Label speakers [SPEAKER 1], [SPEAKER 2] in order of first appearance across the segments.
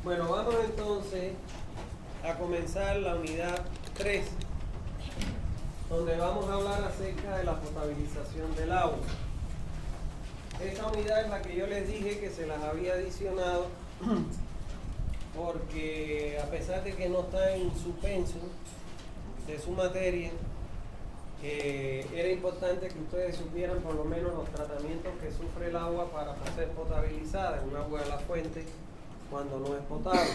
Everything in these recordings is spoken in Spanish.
[SPEAKER 1] Bueno, vamos entonces a comenzar la unidad 3, donde vamos a hablar acerca de la potabilización del agua. Esta unidad es la que yo les dije que se las había adicionado porque a pesar de que no está en su pensum de su materia, era importante que ustedes supieran por lo menos los tratamientos que sufre el agua para ser potabilizada, un agua de la fuente cuando no es potable.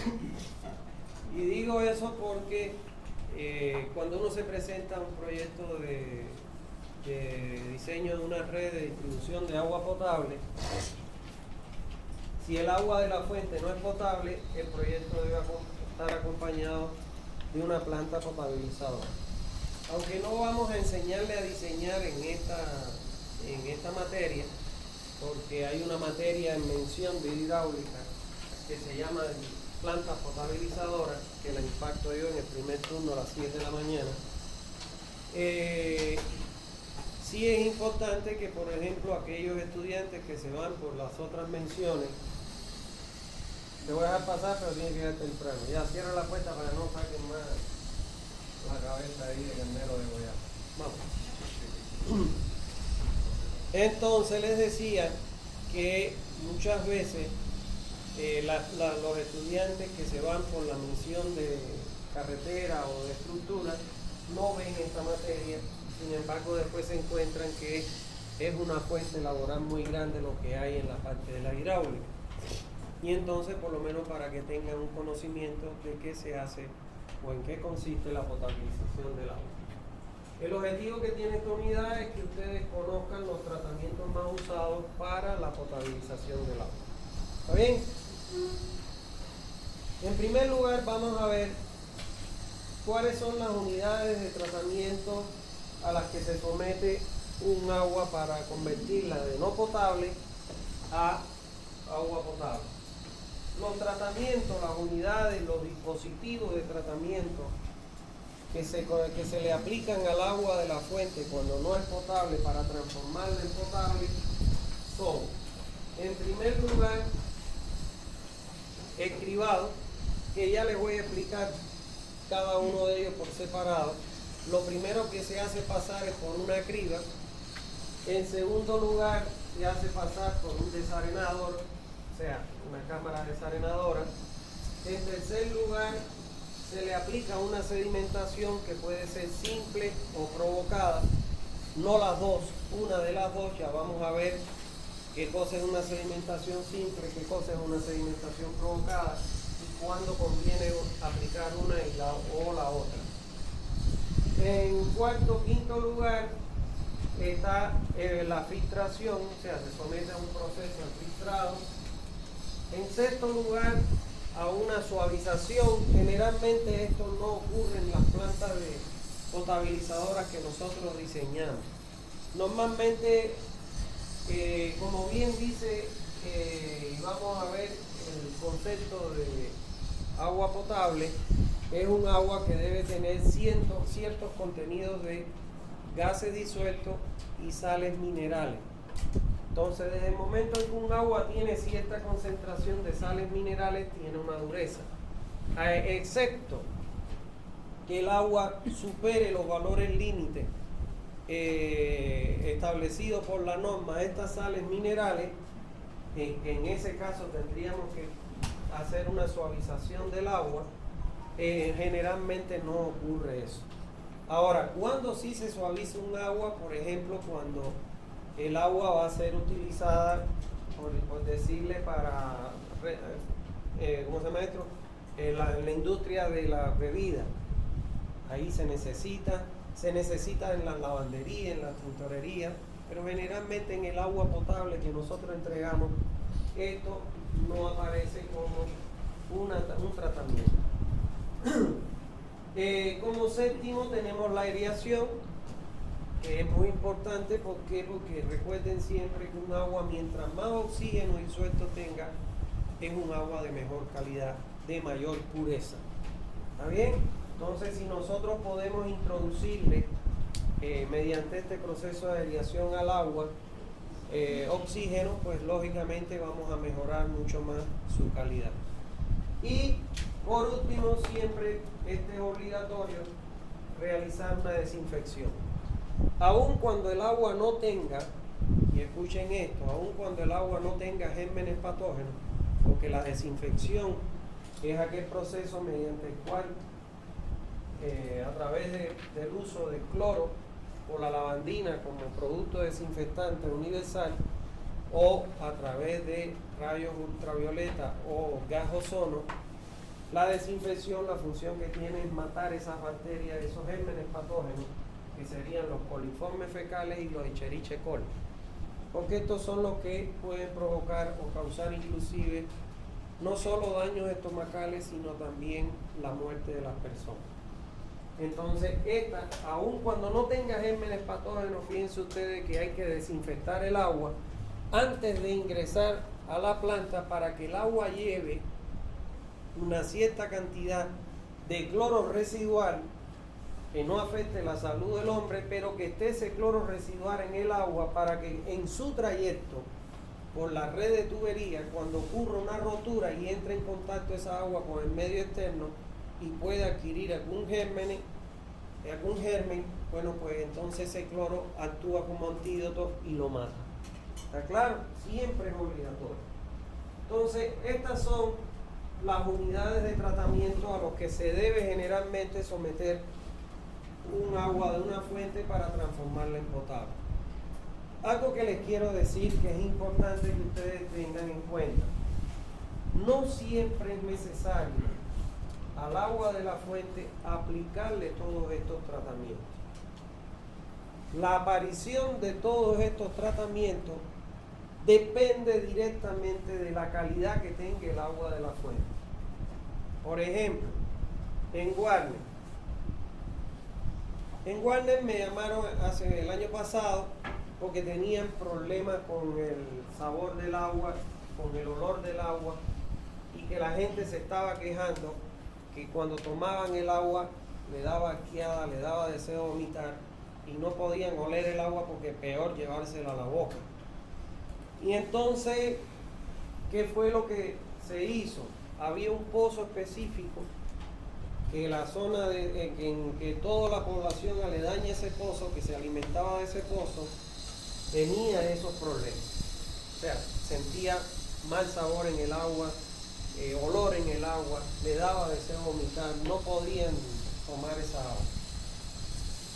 [SPEAKER 1] Y digo eso porque cuando uno se presenta a un proyecto de diseño de una red de distribución de agua potable, si el agua de la fuente no es potable, el proyecto debe estar acompañado de una planta potabilizadora. Aunque no vamos a enseñarle a diseñar en esta materia, porque hay una materia en mención de hidráulica que se llama plantas potabilizadoras, que la imparto yo en el primer turno a las 7 de la mañana. Sí es importante que, por ejemplo, aquellos estudiantes que se van por las otras menciones, te voy a dejar pasar, pero tienes que llegar temprano. Ya, cierra la puerta para no saquen más la cabeza ahí de carnero de goyaba. Vamos. Entonces les decía que muchas veces los estudiantes que se van por la mención de carretera o de estructura no ven esta materia, sin embargo después se encuentran que es una fuente laboral muy grande lo que hay en la parte de la hidráulica. Y entonces, por lo menos para que tengan un conocimiento de qué se hace o en qué consiste la potabilización del agua. El objetivo que tiene esta unidad es que ustedes conozcan los tratamientos más usados para la potabilización del agua. ¿Está bien? En primer lugar, vamos a ver cuáles son las unidades de tratamiento a las que se somete un agua para convertirla de no potable a agua potable. Los tratamientos, las unidades, los dispositivos de tratamiento que se le aplican al agua de la fuente cuando no es potable para transformarla en potable son, en primer lugar, el cribado, que ya les voy a explicar cada uno de ellos por separado. Lo primero que se hace pasar es por una criba. En segundo lugar, se hace pasar por un desarenador, o sea, una cámara desarenadora. En tercer lugar, se le aplica una sedimentación que puede ser simple o provocada. No las dos, una de las dos. Ya vamos a ver qué cosa es una sedimentación simple, qué cosa es una sedimentación provocada y cuándo conviene aplicar una o la otra. En cuarto, quinto lugar está la filtración, o sea, se somete a un proceso de filtrado. En sexto lugar, a una suavización. Generalmente esto no ocurre en las plantas de potabilizadoras que nosotros diseñamos. Normalmente, como bien dice, vamos a ver el concepto de agua potable, es un agua que debe tener ciertos contenidos de gases disueltos y sales minerales. Entonces, desde el momento en que un agua tiene cierta concentración de sales minerales, tiene una dureza. Excepto que el agua supere los valores límites establecidos por la norma, estas sales minerales, en ese caso tendríamos que hacer una suavización del agua. Generalmente no ocurre eso. Ahora, ¿cuándo sí se suaviza un agua? Por ejemplo, cuando el agua va a ser utilizada, por decirle, para, ¿cómo se llama esto? La industria de la bebida. Ahí se necesita en la lavandería, en la tintorería, pero generalmente en el agua potable que nosotros entregamos, esto no aparece como un tratamiento. Como séptimo tenemos la aireación, que es muy importante. ¿Por qué? Porque recuerden siempre que un agua, mientras más oxígeno disuelto tenga, es un agua de mejor calidad, de mayor pureza. ¿Está bien? Entonces, si nosotros podemos introducirle mediante este proceso de aireación al agua oxígeno, pues lógicamente vamos a mejorar mucho más su calidad. Y por último, siempre es obligatorio realizar una desinfección. Aun cuando el agua no tenga, y escuchen esto, aun cuando el agua no tenga gérmenes patógenos, porque la desinfección es aquel proceso mediante el cual a través del uso de cloro o la lavandina como producto desinfectante universal, o a través de rayos ultravioleta o gas ozono, la desinfección, la función que tiene es matar esas bacterias, esos gérmenes patógenos, que serían los coliformes fecales y los Escherichia coli, porque estos son los que pueden provocar o causar inclusive no solo daños estomacales, sino también la muerte de las personas. Entonces, aun cuando no tenga gérmenes patógenos, fíjense ustedes que hay que desinfectar el agua antes de ingresar a la planta para que el agua lleve una cierta cantidad de cloro residual que no afecte la salud del hombre, pero que esté ese cloro residual en el agua para que en su trayecto por la red de tubería, cuando ocurra una rotura y entre en contacto esa agua con el medio externo y pueda adquirir algún germen, bueno, pues entonces ese cloro actúa como antídoto y lo mata. ¿Está claro? Siempre es obligatorio. Entonces, estas son las unidades de tratamiento a los que se debe generalmente someter un agua de una fuente para transformarla en potable. Algo que les quiero decir que es importante que ustedes tengan en cuenta: no siempre es necesario al agua de la fuente aplicarle todos estos tratamientos. La aparición de todos estos tratamientos depende directamente de la calidad que tenga el agua de la fuente. Por ejemplo, en Warner me llamaron el año pasado porque tenían problemas con el sabor del agua, con el olor del agua, y que la gente se estaba quejando que cuando tomaban el agua le daba asqueada, le daba deseo de vomitar, y no podían oler el agua porque peor llevársela a la boca. Y entonces, ¿qué fue lo que se hizo? Había un pozo específico que la zona en que toda la población aledaña a ese pozo, que se alimentaba de ese pozo, tenía esos problemas. O sea, sentía mal sabor en el agua, olor en el agua, le daba deseo vomitar, no podían tomar esa agua.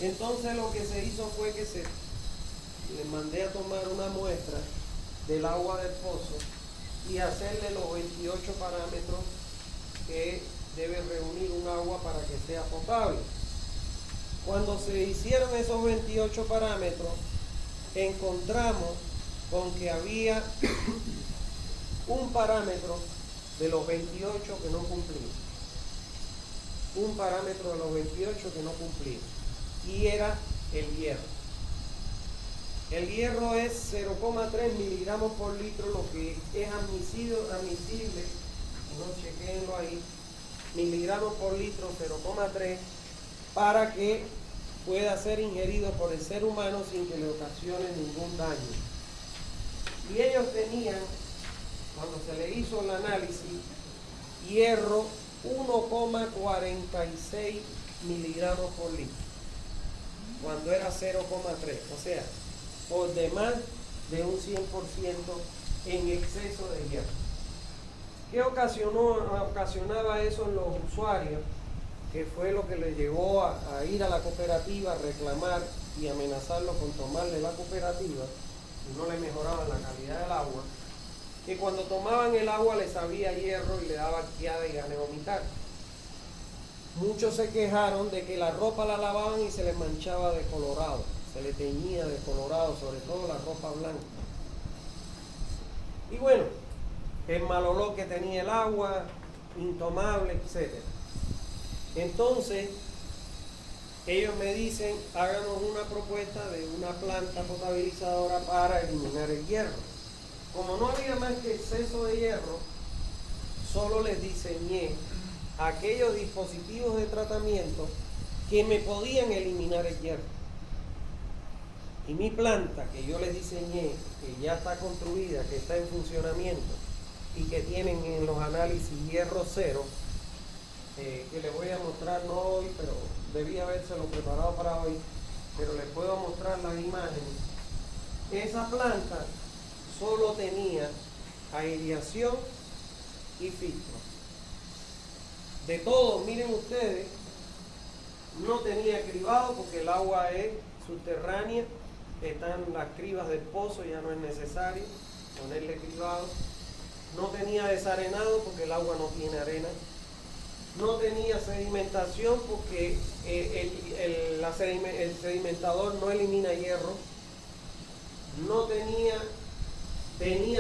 [SPEAKER 1] Entonces lo que se hizo fue que le mandé a tomar una muestra del agua del pozo y hacerle los 28 parámetros que debe reunir un agua para que sea potable. Cuando se hicieron esos 28 parámetros, encontramos con que había un parámetro de los 28 que no cumplía. Un parámetro de los 28 que no cumplía. Y era el hierro. El hierro es 0,3 miligramos por litro, lo que es admisible, no chequenlo ahí, miligramos por litro, 0,3, para que pueda ser ingerido por el ser humano sin que le ocasione ningún daño. Y ellos tenían, cuando se le hizo el análisis, hierro 1,46 miligramos por litro, cuando era 0,3, o sea, por demás de un 100% en exceso de hierro. ¿Qué ocasionaba eso en los usuarios? Que fue lo que les llevó a ir a la cooperativa, a reclamar y amenazarlo con tomarle la cooperativa, y no le mejoraban la calidad del agua, que cuando tomaban el agua les sabía hierro y le daba asqueada y ganas de vomitar. Muchos se quejaron de que la ropa la lavaban y se les manchaba de colorado, se le teñía de colorado, sobre todo la ropa blanca. Y bueno, el mal olor que tenía el agua, intomable, etc. Entonces, ellos me dicen, háganos una propuesta de una planta potabilizadora para eliminar el hierro. Como no había más que exceso de hierro, solo les diseñé aquellos dispositivos de tratamiento que me podían eliminar el hierro. Y mi planta que yo les diseñé, que ya está construida, que está en funcionamiento, y que tienen en los análisis hierro cero, que les voy a mostrar no hoy, pero debía habérselo preparado para hoy, pero les puedo mostrar las imágenes. Esa planta solo tenía aireación y filtro. De todo, miren ustedes, no tenía cribado porque el agua es subterránea, están las cribas del pozo, ya no es necesario ponerle cribado. No tenía desarenado porque el agua no tiene arena. No tenía sedimentación porque el sedimentador no elimina hierro. No tenía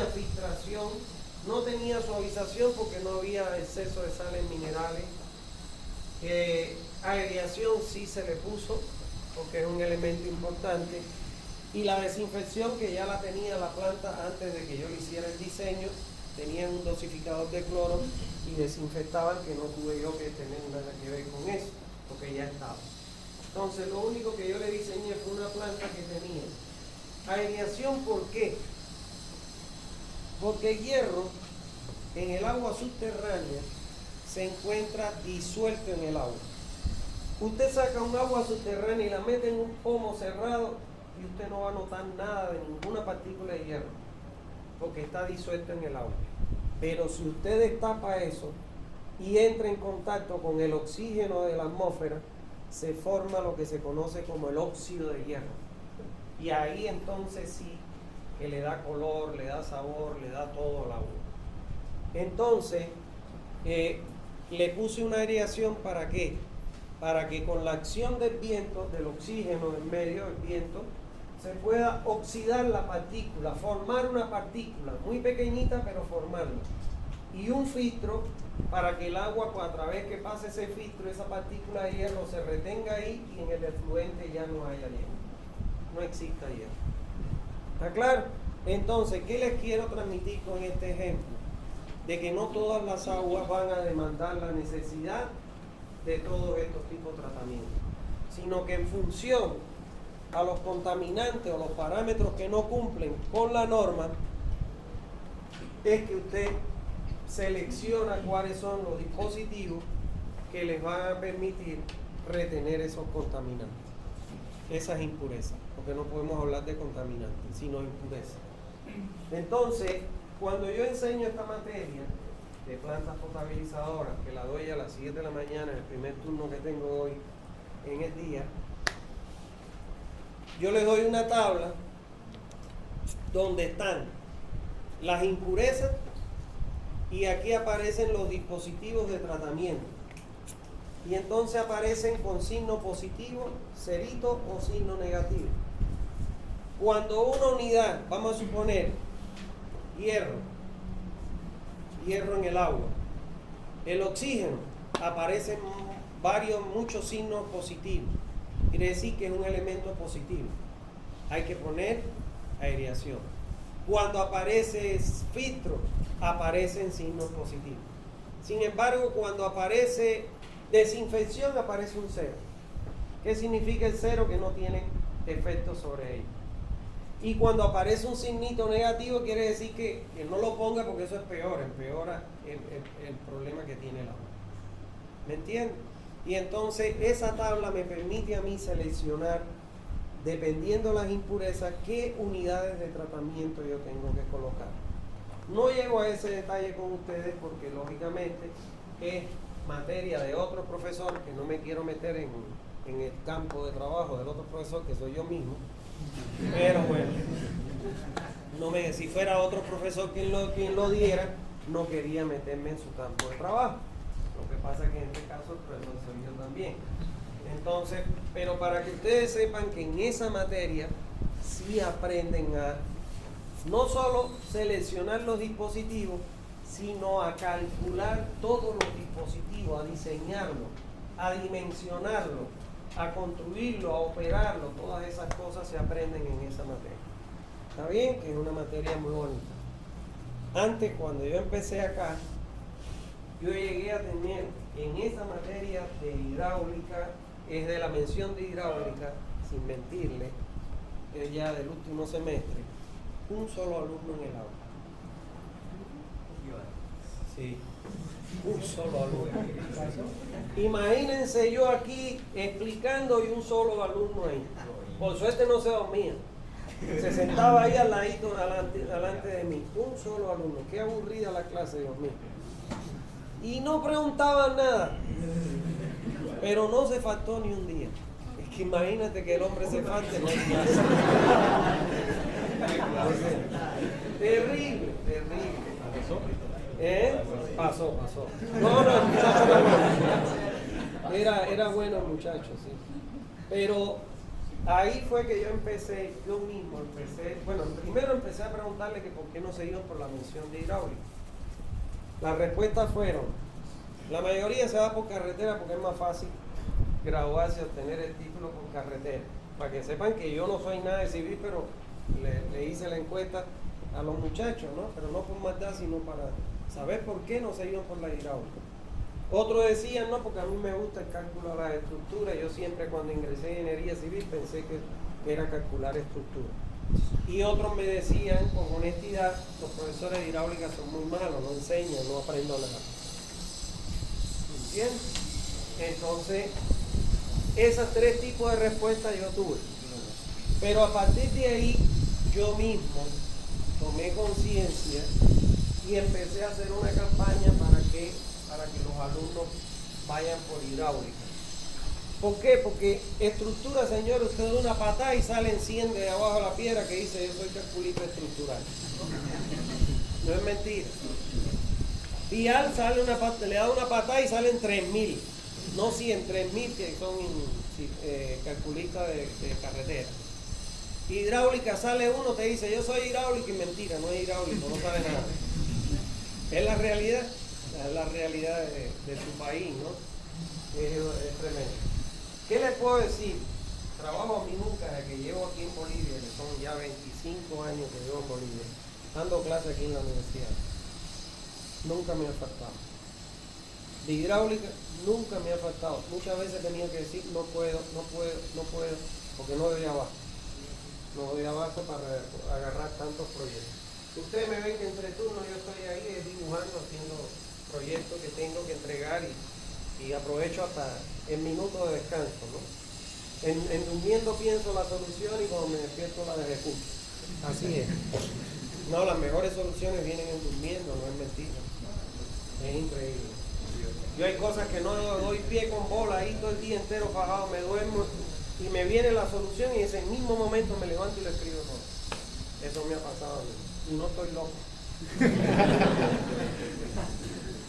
[SPEAKER 1] filtración. No tenía suavización porque no había exceso de sales minerales. Aireación sí se le puso porque es un elemento importante. Y la desinfección, que ya la tenía la planta antes de que yo le hiciera el diseño, tenían un dosificador de cloro y desinfectaban, que no tuve yo que tener nada que ver con eso, porque ya estaba. Entonces lo único que yo le diseñé fue una planta que tenía aireación. ¿Por qué? Porque el hierro en el agua subterránea se encuentra disuelto en el agua. Usted saca un agua subterránea y la mete en un pomo cerrado y usted no va a notar nada de ninguna partícula de hierro, porque está disuelto en el agua. Pero si usted destapa eso y entra en contacto con el oxígeno de la atmósfera, se forma lo que se conoce como el óxido de hierro. Y ahí entonces sí que le da color, le da sabor, le da todo al agua. Entonces, le puse una aireación. ¿Para qué? Para que con la acción del viento, del oxígeno en medio del viento, se pueda oxidar la partícula, formar una partícula muy pequeñita, pero formarla. Y un filtro para que el agua, a través que pase ese filtro, esa partícula de hierro se retenga ahí y en el efluente ya no haya hierro, no exista hierro. ¿Está claro? Entonces, ¿qué les quiero transmitir con este ejemplo? De que no todas las aguas van a demandar la necesidad de todos estos tipos de tratamientos, sino que en función a los contaminantes o los parámetros que no cumplen con la norma, es que usted selecciona cuáles son los dispositivos que les van a permitir retener esos contaminantes, esas impurezas, porque no podemos hablar de contaminantes, sino impurezas. Entonces, cuando yo enseño esta materia de plantas potabilizadoras, que la doy a las 7 de la mañana, en el primer turno que tengo hoy en el día, yo les doy una tabla donde están las impurezas y aquí aparecen los dispositivos de tratamiento. Y entonces aparecen con signo positivo, cerito o signo negativo. Cuando una unidad, vamos a suponer, hierro en el agua, el oxígeno, aparecen muchos signos positivos. Quiere decir que es un elemento positivo. Hay que poner aireación. Cuando aparece filtro, aparecen signos positivos. Sin embargo, cuando aparece desinfección, aparece un cero. ¿Qué significa el cero? Que no tiene efecto sobre ello. Y cuando aparece un signito negativo, quiere decir que no lo ponga, porque eso es peor, empeora el problema que tiene el agua. ¿Me entiendes? Y entonces esa tabla me permite a mí seleccionar, dependiendo de las impurezas, qué unidades de tratamiento yo tengo que colocar. No llego a ese detalle con ustedes porque lógicamente es materia de otro profesor, que no me quiero meter en el campo de trabajo del otro profesor, que soy yo mismo. Pero bueno, si fuera otro profesor quien lo diera, no quería meterme en su campo de trabajo. Lo que pasa es que en este caso el profesor soy yo también. Entonces, pero para que ustedes sepan que en esa materia sí aprenden a no solo seleccionar los dispositivos, sino a calcular todos los dispositivos, a diseñarlos, a dimensionarlos, a construirlo, a operarlo. Todas esas cosas se aprenden en esa materia. ¿Está bien? Que es una materia muy bonita. Antes, cuando yo empecé acá, yo llegué a tener en esa materia de hidráulica, es de la mención de hidráulica, sin mentirle, es ya del último semestre, un solo alumno en el aula. Sí. Un solo alumno. Imagínense yo aquí explicando y un solo alumno ahí. Por suerte no se dormía. Se sentaba ahí al ladito delante de mí. Un solo alumno. Qué aburrida la clase, Dios mío. Y no preguntaban nada. Pero no se faltó ni un día. Es que imagínate que el hombre se falte, no hay clase. Terrible, terrible. Pasó. No, el muchacho era bueno el muchacho, sí. Pero ahí fue que yo mismo empecé, bueno, primero empecé a preguntarle que por qué no se iban por la mención de hidráulica. Las respuestas fueron, la mayoría se va por carretera porque es más fácil graduarse y obtener el título por carretera. Para que sepan que yo no soy nada de civil, pero le hice la encuesta a los muchachos, ¿no? Pero no por maldad, sino para saber por qué no se iban por la hidráulica. Otros decían, no, porque a mí me gusta el cálculo de las estructuras. Yo siempre cuando ingresé en ingeniería civil pensé que era calcular estructuras. Y otros me decían, con honestidad, los profesores de hidráulica son muy malos, no enseñan, no aprendo nada. ¿Entiendes? Entonces, esos tres tipos de respuestas yo tuve. Pero a partir de ahí, yo mismo tomé conciencia y empecé a hacer una campaña para que los alumnos vayan por hidráulica. ¿Por qué? Porque estructura, señor, usted da una patada y salen 100 de abajo de la piedra que dice yo soy calculista estructural. No es mentira. Vial sale le da una patada y salen 3.000, no 100, 3.000 que son calculistas de carretera. Hidráulica sale uno, te dice yo soy hidráulico y mentira, no es hidráulico, no sabe nada. Es la realidad de su país, ¿no? Es tremendo. ¿Qué les puedo decir? Trabajo a mí nunca, desde que llevo aquí en Bolivia, que son ya 25 años que llevo en Bolivia, dando clases aquí en la universidad. Nunca me ha faltado. De hidráulica nunca me ha faltado. Muchas veces tenía que decir no puedo, porque no doy abajo. No doy abajo para agarrar tantos proyectos. Ustedes me ven que entre turnos yo estoy ahí dibujando, haciendo proyectos que tengo que entregar y aprovecho hasta el minuto de descanso, ¿no? En durmiendo pienso la solución y cuando me despierto la ejecuto. Así es. No, las mejores soluciones vienen en durmiendo, no es mentira. Es increíble. Yo hay cosas que no doy pie con bola, ahí todo el día entero fajado, me duermo y me viene la solución y ese mismo momento me levanto y lo escribo todo. Eso me ha pasado a mí. Y no estoy loco.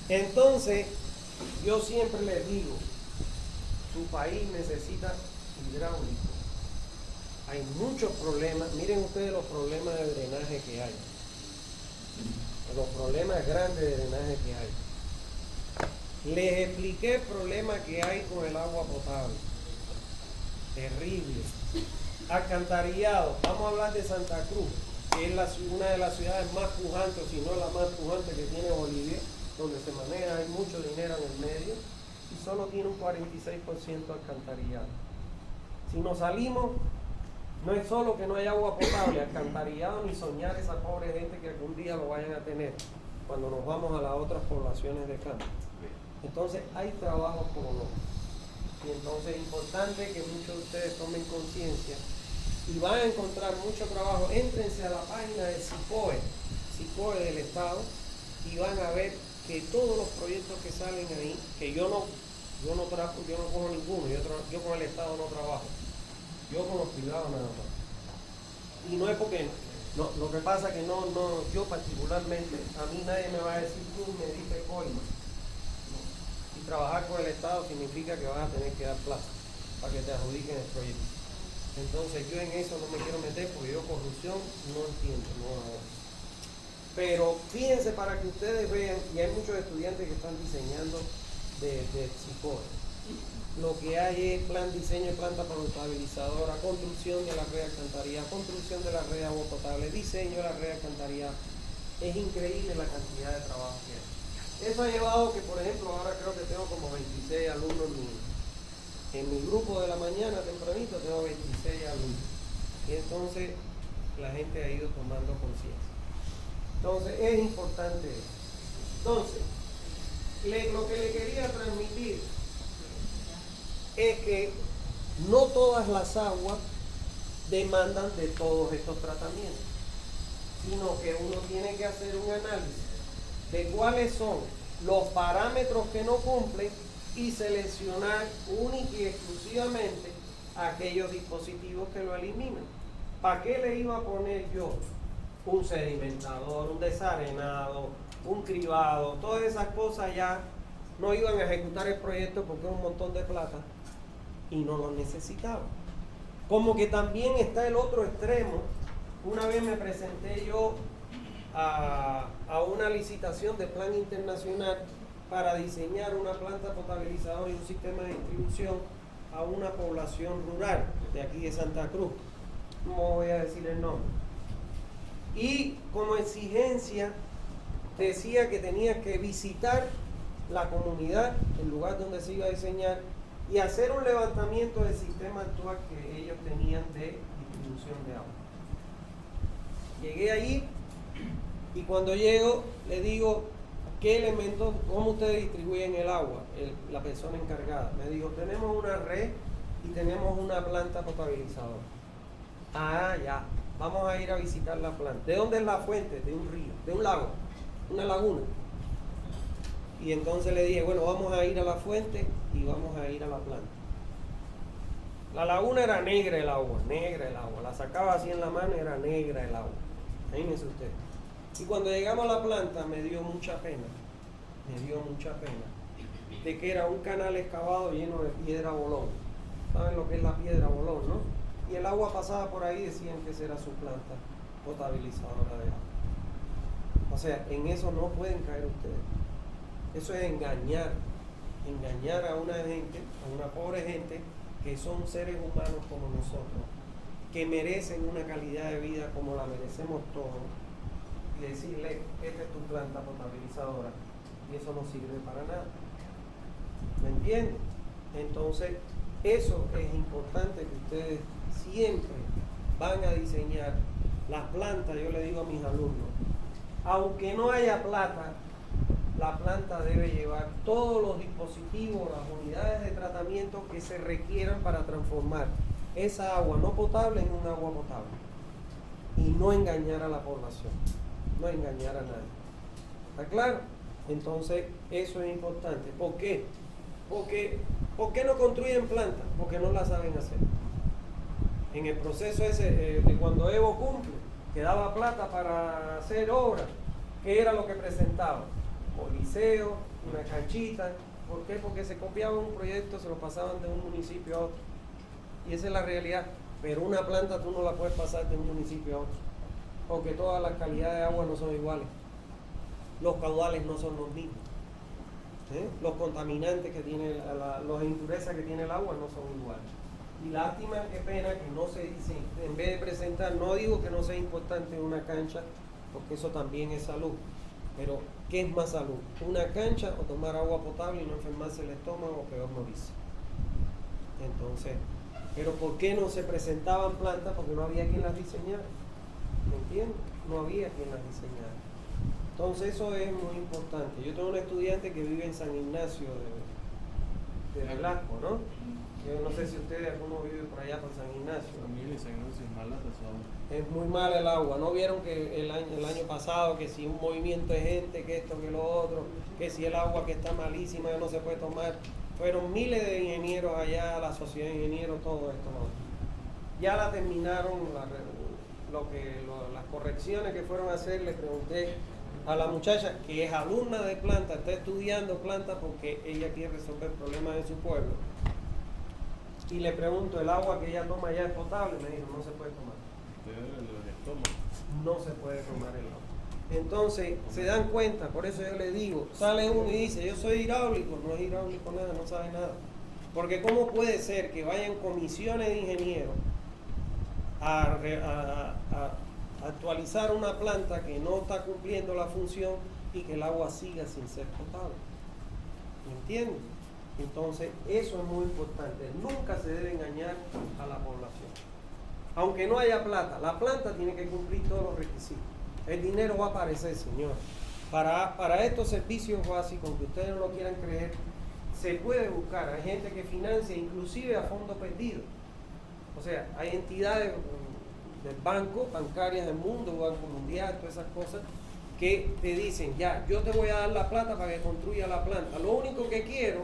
[SPEAKER 1] Entonces, yo siempre les digo, su país necesita hidráulico. Hay muchos problemas, miren ustedes los problemas de drenaje que hay. Los problemas grandes de drenaje que hay. Les expliqué el problema que hay con el agua potable. Terrible. Alcantarillado. Vamos a hablar de Santa Cruz, que es una de las ciudades más pujantes, si no la más pujante que tiene Bolivia, donde se maneja, hay mucho dinero en el medio, y solo tiene un 46% alcantarillado. Si nos salimos, no es solo que no hay agua potable, alcantarillado, ni soñar esa pobre gente que algún día lo vayan a tener, cuando nos vamos a las otras poblaciones de campo. Entonces hay trabajo por lo menos. Y entonces es importante que muchos de ustedes tomen conciencia y van a encontrar mucho trabajo. Éntrense a la página de SICOE del Estado, y van a ver que todos los proyectos que salen ahí, que yo no cojo ninguno, yo con el Estado no trabajo, yo con los privados nada más. Y no es porque, no, lo que pasa es que yo particularmente, a mí nadie me va a decir tú me diste coima. Y trabajar con el Estado significa que vas a tener que dar plaza para que te adjudiquen el proyecto. Entonces yo en eso no me quiero meter porque yo corrupción no entiendo, no hago. Pero fíjense para que ustedes vean, y hay muchos estudiantes que están diseñando de SICOE. Lo que hay es plan, diseño de planta potabilizadora, construcción de la red alcantarillada, construcción de la red de agua potable, diseño de la red alcantarillada. Es increíble la cantidad de trabajo que hay. Eso ha llevado que, por ejemplo, ahora creo que tengo como 26 alumnos en mi grupo de la mañana tempranito, tengo 26 alumnos. Y entonces la gente ha ido tomando conciencia. Entonces es importante eso. Entonces, lo que le quería transmitir es que no todas las aguas demandan de todos estos tratamientos, sino que uno tiene que hacer un análisis de cuáles son los parámetros que no cumplen y seleccionar única y exclusivamente aquellos dispositivos que lo eliminan. ¿Para qué le iba a poner yo un sedimentador, un desarenado, un cribado? Todas esas cosas ya no iban a ejecutar el proyecto porque es un montón de plata y no lo necesitaba. Como que también está el otro extremo. Una vez me presenté yo a una licitación de plan internacional para diseñar una planta potabilizadora y un sistema de distribución a una población rural de aquí de Santa Cruz. No voy a decir el nombre. Y como exigencia decía que tenía que visitar la comunidad, el lugar donde se iba a diseñar, y hacer un levantamiento del sistema actual que ellos tenían de distribución de agua. Llegué allí y cuando llego le digo, ¿qué elementos, cómo ustedes distribuyen el agua? La persona encargada me dijo, tenemos una red y tenemos una planta potabilizadora. Ah, ya, vamos a ir a visitar la planta. ¿De dónde es la fuente? De un río, de un lago, una laguna. Y entonces le dije, bueno, vamos a ir a la fuente y vamos a ir a la planta. La laguna era negra el agua, la sacaba así en la mano, era negra el agua. Imagínense usted. Y cuando llegamos a la planta me dio mucha pena de que era un canal excavado lleno de piedra bolón. ¿Saben lo que es la piedra bolón, no? Y el agua pasaba por ahí, decían que esa era su planta potabilizadora de agua. O sea, en eso no pueden caer ustedes. Eso es engañar a una gente, a una pobre gente que son seres humanos como nosotros, que merecen una calidad de vida como la merecemos todos, y decirle, esta es tu planta potabilizadora, y eso no sirve para nada. ¿Me entienden? Entonces, eso es importante que ustedes siempre van a diseñar las plantas. Yo le digo a mis alumnos, aunque no haya plata, la planta debe llevar todos los dispositivos, las unidades de tratamiento que se requieran para transformar esa agua no potable en un agua potable y no engañar a la población, no engañar a nadie. ¿Está claro? Entonces eso es importante. ¿Por qué? ¿Por qué no construyen plantas? Porque no la saben hacer. En el proceso ese de cuando Evo cumple, que daba plata para hacer obras, ¿qué era lo que presentaba? Coliseo, una canchita. ¿Por qué? Porque se copiaba un proyecto, se lo pasaban de un municipio a otro. Y esa es la realidad. Pero una planta tú no la puedes pasar de un municipio a otro, porque todas las calidades de agua no son iguales. Los caudales no son los mismos. Los contaminantes que tiene, las impurezas que tiene el agua no son iguales. Y lástima, qué pena que no se dice, en vez de presentar, no digo que no sea importante una cancha, porque eso también es salud. Pero, ¿qué es más salud? ¿Una cancha o tomar agua potable y no enfermarse el estómago o peor morirse? Entonces, pero ¿por qué no se presentaban plantas? Porque no había quien las diseñara. ¿Me entiendes? No había quien las diseñara. Entonces eso es muy importante. Yo tengo un estudiante que vive en San Ignacio de Velasco, ¿no? Yo no sé si ustedes, alguno vive por allá por San Ignacio. Es muy mala el agua. ¿No vieron que el año pasado que si un movimiento de gente, que esto, que lo otro, que si el agua que está malísima, que no se puede tomar? Fueron miles de ingenieros allá, la sociedad de ingenieros, todo esto, ¿no? Ya la terminaron, las correcciones que fueron a hacer. Le pregunté a la muchacha que es alumna de planta, está estudiando planta porque ella quiere resolver problemas de su pueblo. Y le pregunto, ¿el agua que ella toma ya es potable? Me dijo, no se puede tomar. No se puede tomar el agua. Entonces, se dan cuenta, por eso yo le digo, sale uno y dice, yo soy hidráulico, no es hidráulico nada, no sabe nada. Porque ¿cómo puede ser que vayan comisiones de ingenieros a actualizar una planta que no está cumpliendo la función y que el agua siga sin ser potable? ¿Me entiendes? Entonces, eso es muy importante. Nunca se debe engañar a la población. Aunque no haya plata, la planta tiene que cumplir todos los requisitos. El dinero va a aparecer, señor. Para estos servicios básicos, aunque ustedes no lo quieran creer, se puede buscar. Hay gente que financia inclusive a fondo perdido. O sea, hay entidades del banco, bancarias del mundo, Banco Mundial, todas esas cosas, que te dicen, ya, yo te voy a dar la plata para que construya la planta. Lo único que quiero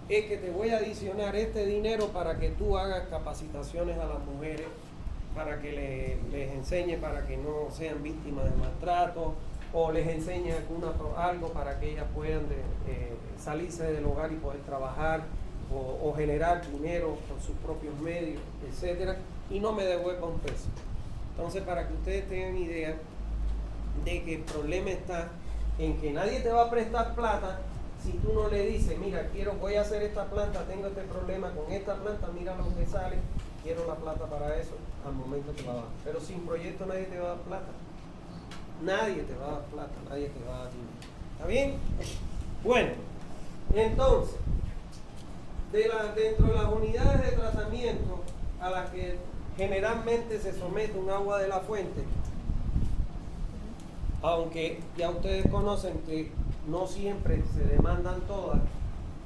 [SPEAKER 1] es que te voy a adicionar este dinero para que tú hagas capacitaciones a las mujeres, para que les enseñe para que no sean víctimas de maltrato, o les enseñe algo para que ellas puedan salirse del hogar y poder trabajar, o generar dinero con sus propios medios, etcétera, y no me devuelva un peso. Entonces, para que ustedes tengan idea de que el problema está en que nadie te va a prestar plata si tú no le dices, mira, voy a hacer esta planta, tengo este problema con esta planta, mira lo que sale, quiero la plata para eso, al momento te va a dar. Pero sin proyecto nadie te va a dar plata. Nadie te va a dar plata, nadie te va a dar dinero. ¿Está bien? Bueno, entonces, dentro de las unidades de tratamiento a las que generalmente se somete un agua de la fuente, aunque ya ustedes conocen que no siempre se demandan todas,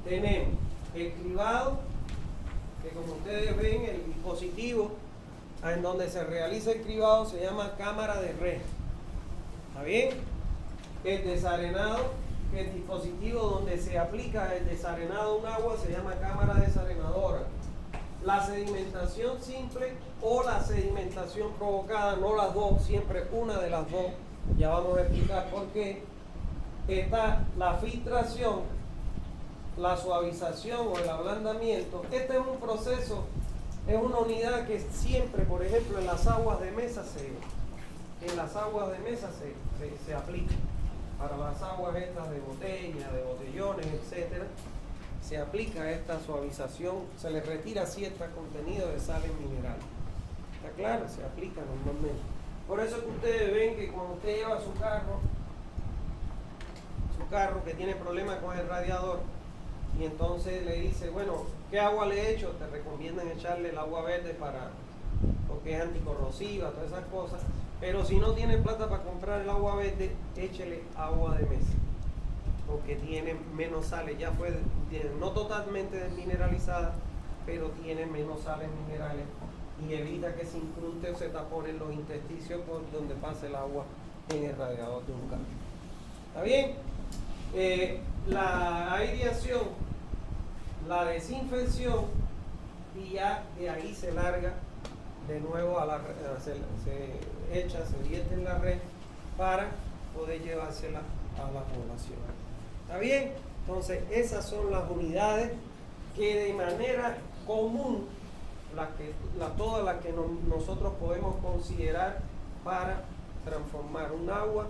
[SPEAKER 1] tenemos el cribado, que como ustedes ven, el dispositivo en donde se realiza el cribado se llama cámara de red. ¿Está bien? El desarenado, que el dispositivo donde se aplica el desarenado a un agua se llama cámara desarenadora. La sedimentación simple o la sedimentación provocada, no las dos, siempre una de las dos. Ya vamos a explicar por qué. Está la filtración, la suavización o el ablandamiento. Este es un proceso, es una unidad que siempre, por ejemplo, en las aguas de mesa se aplica. Para las aguas estas de botella, de botellones, etcétera, se aplica esta suavización, se le retira cierto contenido de sales minerales. ¿Está claro? Se aplica normalmente. Por eso que ustedes ven que cuando usted lleva su carro que tiene problemas con el radiador, y entonces le dice, bueno, ¿qué agua le he hecho? Te recomiendan echarle el agua verde porque es anticorrosiva, todas esas cosas. Pero si no tiene plata para comprar el agua verde, échele agua de mesa, porque tiene menos sales, no totalmente desmineralizada, pero tiene menos sales minerales y evita que se incruste o se taponen los intersticios por donde pasa el agua en el radiador de un carro. ¿Está bien? La aireación, la desinfección, y ya de ahí se larga de nuevo se vierte en la red para poder llevársela a la población. ¿Está bien? Entonces, esas son las unidades que de manera común, todas las que nosotros podemos considerar para transformar un agua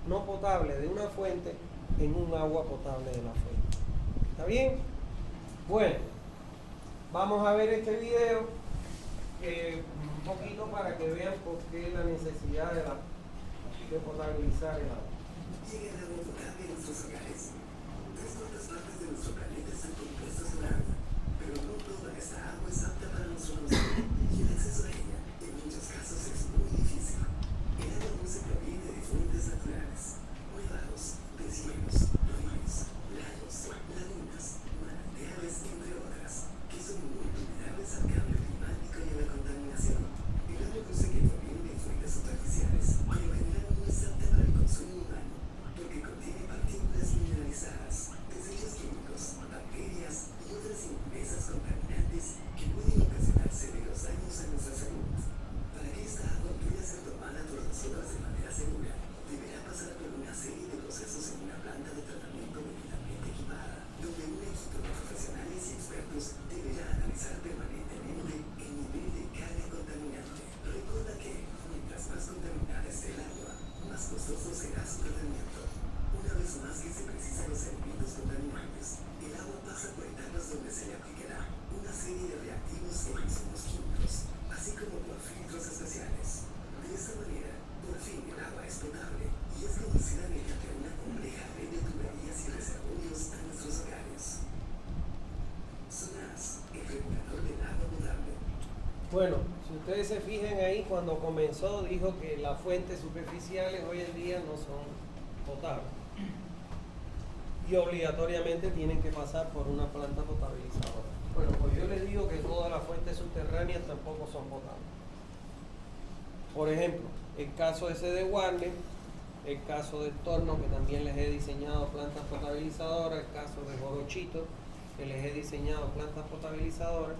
[SPEAKER 1] no potable de una fuente en un agua potable de la fuente. ¿Está bien? Bueno, vamos a ver este video un poquito para que vean por qué la necesidad de potabilizar el agua.
[SPEAKER 2] Llega el agua potable en nuestros hogares. 3/4 partes de nuestro planeta están compuestas por agua, pero no toda esta agua es apta para nuestro consumo, y el acceso a ella, en muchos casos, es muy difícil. El agua dulce proviene de fuentes naturales, muy bajos, deshielos, ríos, lagos, lagunas, manantiales, entre otras, que son muy vulnerables al cambio climático y a la contaminación. El agua dulce que proviene de fuentes superficiales, por lo general no es apta para el consumo humano, porque contiene partículas mineralizadas, desechos químicos, bacterias y otras impurezas contaminantes que pueden ocasionar severos daños a nuestra salud. Para que esta agua pueda ser tomada por nosotros de manera segura, deberá pasar por una serie de procesos en una planta de tratamiento debidamente equipada, donde un equipo de profesionales y expertos deberá analizar permanentemente el nivel de carga contaminante. Recuerda que, mientras más contaminada esté el agua, más costoso será su tratamiento. Una vez más que se precisan los elementos contaminantes, el agua pasa por etapas donde se le aplicará una serie de reactivos e insumos químicos, así como por filtros especiales. De esta manera, por fin el agua es potable y es conducida mediante una compleja red de tuberías y reservorios a nuestros hogares. SONAS, el regulador del agua potable.
[SPEAKER 1] Bueno, si ustedes se fijan ahí, cuando comenzó dijo que las fuentes superficiales hoy en día no son potables. y obligatoriamente tienen que pasar por una planta potabilizadora. Bueno, pues yo les digo que todas las fuentes subterráneas tampoco son potables. Por ejemplo, el caso ese de Warner, el caso del Torno, que también les he diseñado plantas potabilizadoras, el caso de Jorochito, que les he diseñado plantas potabilizadoras,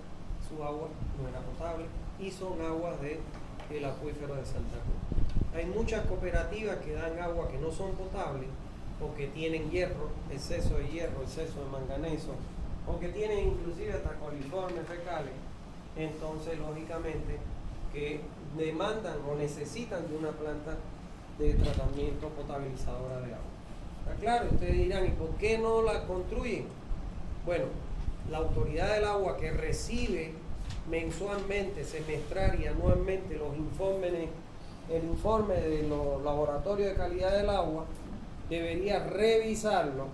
[SPEAKER 1] su agua no era potable y son aguas del acuífero de Santa Cruz. Hay muchas cooperativas que dan agua que no son potables o que tienen hierro, exceso de hierro, exceso de manganeso, o que tienen inclusive hasta coliformes fecales. Entonces, lógicamente, que demandan o necesitan de una planta de tratamiento potabilizadora de agua. ¿Está claro? Ustedes dirán, ¿y por qué no la construyen? Bueno, la autoridad del agua que recibe mensualmente, semestral y anualmente los informes, el informe de los laboratorios de calidad del agua, debería revisarlo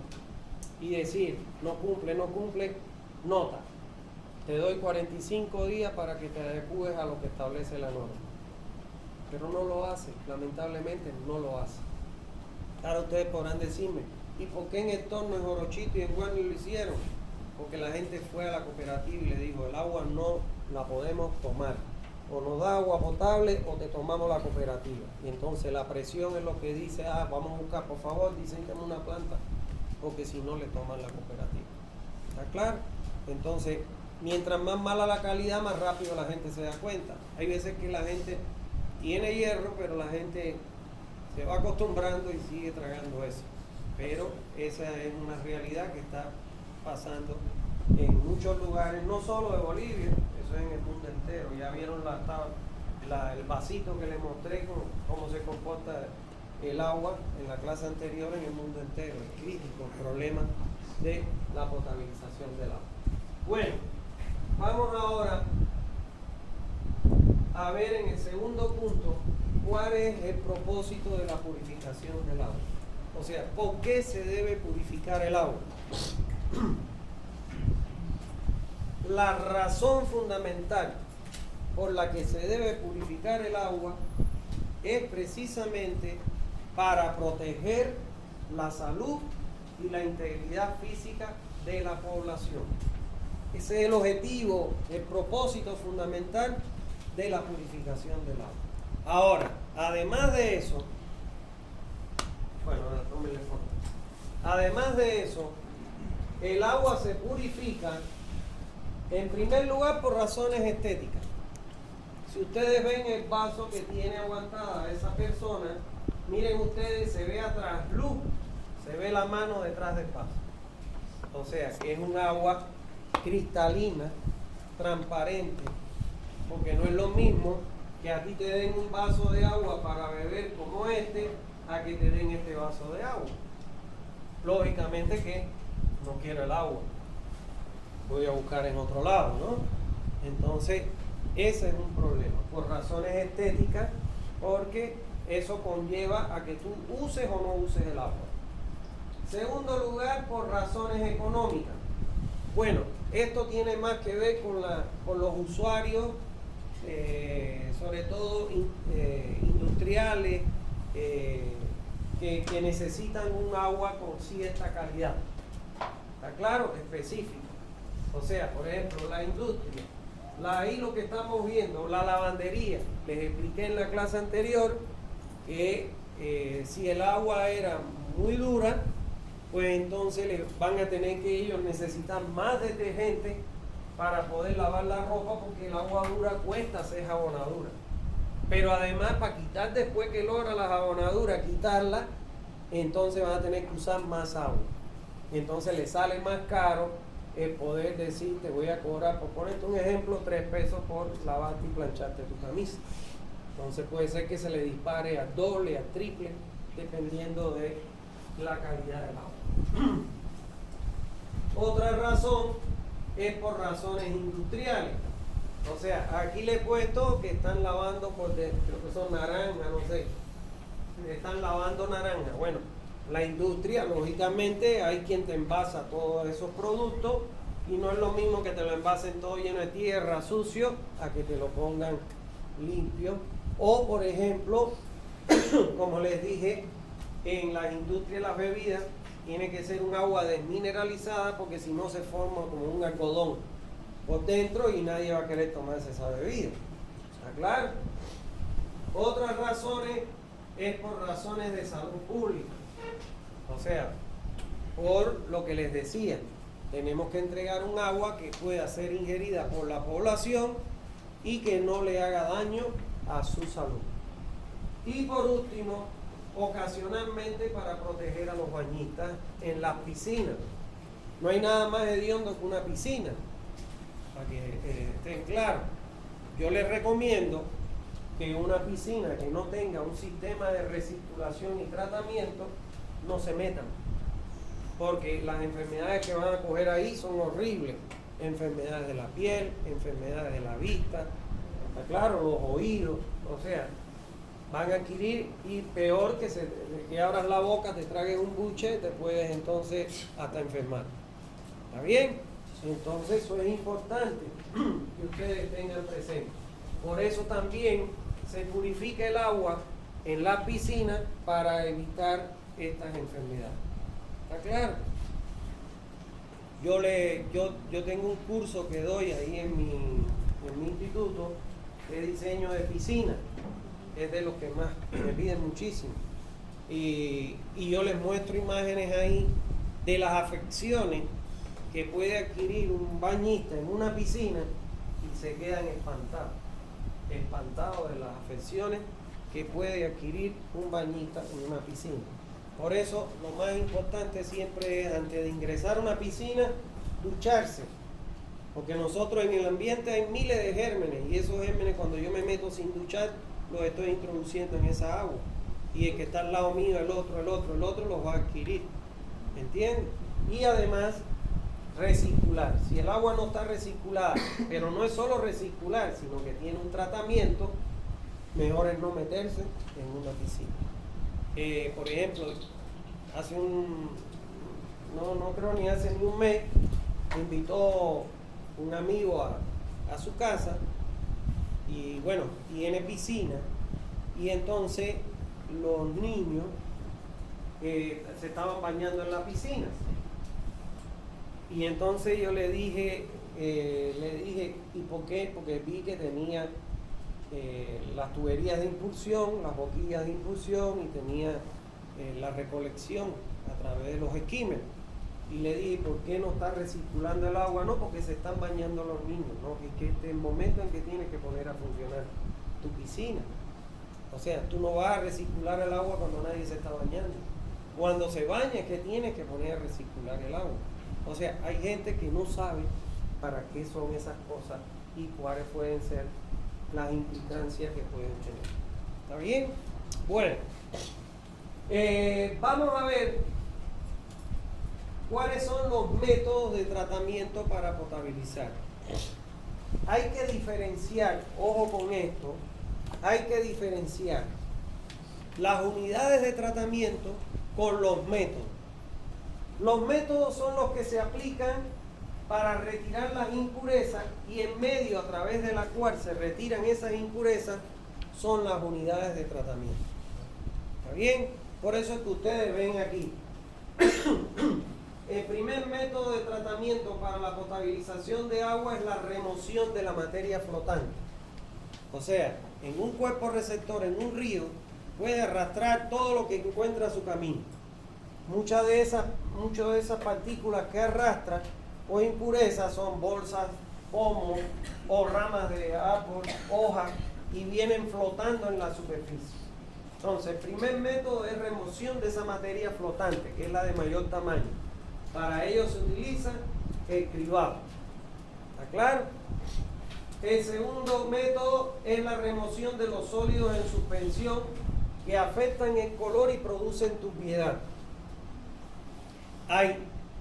[SPEAKER 1] y decir, no cumple, nota. Te doy 45 días para que te adecues a lo que establece la norma. Pero no lo hace, lamentablemente no lo hace. Ahora ustedes podrán decirme, ¿y por qué en el Torno, en Jorochito y en Guarni lo hicieron? Porque la gente fue a la cooperativa y le dijo, el agua no la podemos tomar. O nos da agua potable o te tomamos la cooperativa. Y entonces la presión es lo que dice, vamos a buscar, por favor, diseñame una planta, porque si no le toman la cooperativa. ¿Está claro? Entonces, mientras más mala la calidad, más rápido la gente se da cuenta. Hay veces que la gente tiene hierro, pero la gente se va acostumbrando y sigue tragando eso. Pero esa es una realidad que está pasando en muchos lugares, no solo de Bolivia, eso es en el mundo entero. Ya vieron el vasito que les mostré con cómo se comporta el agua en la clase anterior en el mundo entero. Es crítico el problema de la potabilización del agua. Bueno, vamos ahora a ver en el segundo punto cuál es el propósito de la purificación del agua. O sea, ¿por qué se debe purificar el agua? La razón fundamental por la que se debe purificar el agua es precisamente para proteger la salud y la integridad física de la población. Ese es el objetivo, el propósito fundamental de la purificación del agua. Ahora, además de eso, además de eso, el agua se purifica en primer lugar por razones estéticas. Si ustedes ven el vaso que tiene aguantada esa persona, miren ustedes, se ve atrás luz, se ve la mano detrás del vaso. O sea, que es un agua cristalina, transparente, porque no es lo mismo que a ti te den un vaso de agua para beber como este, a que te den este vaso de agua. Lógicamente que no quiero el agua, voy a buscar en otro lado, ¿no? Entonces, ese es un problema, por razones estéticas, porque eso conlleva a que tú uses o no uses el agua. Segundo lugar, por razones económicas. Bueno, esto tiene más que ver con los usuarios, sobre todo industriales, que necesitan un agua con cierta calidad. ¿Está claro? Específico. O sea, por ejemplo, la industria. Ahí lo que estamos viendo, la lavandería. Les expliqué en la clase anterior que si el agua era muy dura, pues entonces van a tener que ellos necesitar más detergente para poder lavar la ropa, porque el agua dura cuesta hacer jabonadura. Pero además, para quitar después que logra la jabonadura, quitarla, entonces van a tener que usar más agua. Entonces les sale más caro el poder decir, te voy a cobrar, por ponerte un ejemplo, 3 pesos por lavarte y plancharte tu camisa. Entonces puede ser que se le dispare a doble, a triple, dependiendo de la calidad del agua. Otra razón es por razones industriales. O sea, aquí le he puesto que están lavando, creo que son naranjas, no sé. Están lavando naranja. Bueno, la industria, lógicamente, hay quien te envasa todos esos productos y no es lo mismo que te lo envasen todo lleno de tierra, sucio, a que te lo pongan limpio. O, por ejemplo, como les dije, en las industrias de las bebidas tiene que ser un agua desmineralizada, porque si no se forma como un algodón por dentro y nadie va a querer tomarse esa bebida. ¿Está claro? Otras razones es por razones de salud pública. O sea, por lo que les decía, tenemos que entregar un agua que pueda ser ingerida por la población y que no le haga daño a su salud. Y por último, ocasionalmente para proteger a los bañistas en las piscinas. No hay nada más hediondo que una piscina, para que estén claros. Yo les recomiendo que una piscina que no tenga un sistema de recirculación y tratamiento no se metan, porque las enfermedades que van a coger ahí son horribles. Enfermedades de la piel, enfermedades de la vista, está claro, los oídos, o sea, van a adquirir, y peor que abras la boca, te tragues un buche, te puedes entonces hasta enfermar. ¿Está bien? Entonces eso es importante que ustedes tengan presente. Por eso también se purifica el agua en la piscina para evitar estas enfermedades. ¿Está claro? Yo tengo un curso que doy ahí en mi instituto de diseño de piscina. Es de los que más me piden muchísimo. Y yo les muestro imágenes ahí de las afecciones que puede adquirir un bañista en una piscina, y se quedan espantados de las afecciones que puede adquirir un bañista en una piscina. Por eso lo más importante siempre es, antes de ingresar a una piscina, ducharse, porque nosotros en el ambiente hay miles de gérmenes, y esos gérmenes, cuando yo me meto sin duchar, los estoy introduciendo en esa agua, y el que está al lado mío, el otro los va a adquirir, ¿entiendes? Y además recircular. Si el agua no está recirculada, pero no es solo recircular, sino que tiene un tratamiento, mejor es no meterse en una piscina. Por ejemplo, no creo ni hace ni un mes, me invitó un amigo a su casa, y bueno, tiene piscina, y entonces los niños se estaban bañando en la piscina. Y entonces yo le dije, ¿y por qué? Porque vi que tenía las tuberías de impulsión, las boquillas de impulsión, y tenía la recolección a través de los esquímenes. Y le dije, ¿por qué no está recirculando el agua? No, porque se están bañando los niños, ¿no? Es que este es el momento en que tienes que poner a funcionar tu piscina. O sea, tú no vas a recircular el agua cuando nadie se está bañando. Cuando se baña es que tienes que poner a recircular el agua. O sea, hay gente que no sabe para qué son esas cosas y cuáles pueden ser las implicancias que pueden tener. ¿Está bien? Bueno, vamos a ver cuáles son los métodos de tratamiento para potabilizar. Hay que diferenciar, ojo con esto, hay que diferenciar las unidades de tratamiento con los métodos. Los métodos son los que se aplican para retirar las impurezas, y en medio a través de la cual se retiran esas impurezas son las unidades de tratamiento. ¿Está bien? Por eso es que ustedes ven aquí el primer método de tratamiento para la potabilización de agua es la remoción de la materia flotante. O sea, en un cuerpo receptor, en un río, puede arrastrar todo lo que encuentra a su camino. Muchas de esas partículas que arrastra o impurezas son bolsas, pomos o ramas de árbol, hojas, y vienen flotando en la superficie. Entonces, el primer método es remoción de esa materia flotante, que es la de mayor tamaño. Para ello se utiliza el cribado. ¿Está claro? El segundo método es la remoción de los sólidos en suspensión que afectan el color y producen turbiedad. Hay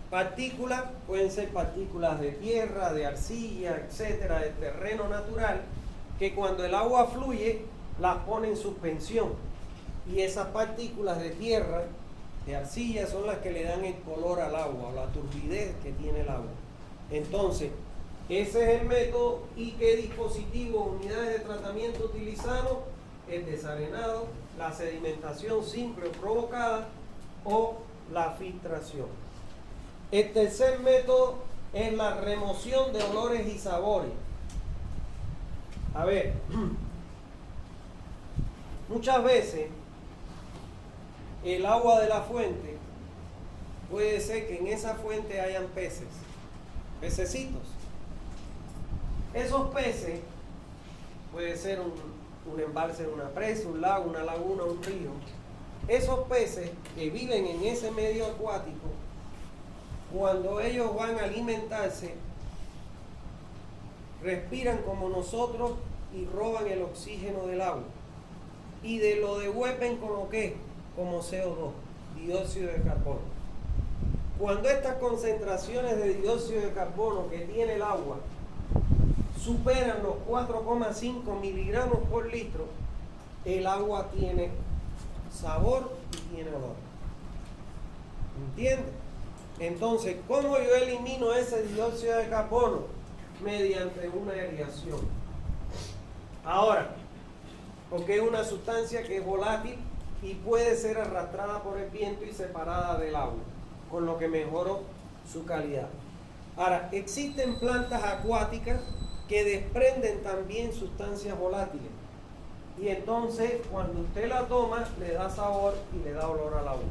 [SPEAKER 1] partículas, pueden ser partículas de tierra, de arcilla, etcétera, de terreno natural, que cuando el agua fluye las pone en suspensión, y esas partículas de tierra, de arcilla, son las que le dan el color al agua, o la turbidez que tiene el agua. Entonces, ese es el método. ¿Y qué dispositivos, unidades de tratamiento utilizamos? el desarenado, la sedimentación simple o provocada o la filtración. El tercer método es la remoción de olores y sabores. A ver, muchas veces el agua de la fuente puede ser que en esa fuente hayan peces, pececitos. Esos peces puede ser un embalse de una presa, un lago, una laguna, un río. Esos peces que viven en ese medio acuático, cuando ellos van a alimentarse, respiran como nosotros y roban el oxígeno del agua. Y lo devuelven como ¿qué? Como CO2, dióxido de carbono. Cuando estas concentraciones de dióxido de carbono que tiene el agua superan los 4,5 miligramos por litro, el agua tiene sabor y tiene olor. ¿Entiendes? Entonces, ¿cómo yo elimino ese dióxido de carbono? Mediante una aireación. Ahora, porque es una sustancia que es volátil y puede ser arrastrada por el viento y separada del agua, con lo que mejoró su calidad. Ahora, existen plantas acuáticas que desprenden también sustancias volátiles. Y entonces, cuando usted la toma, le da sabor y le da olor al agua.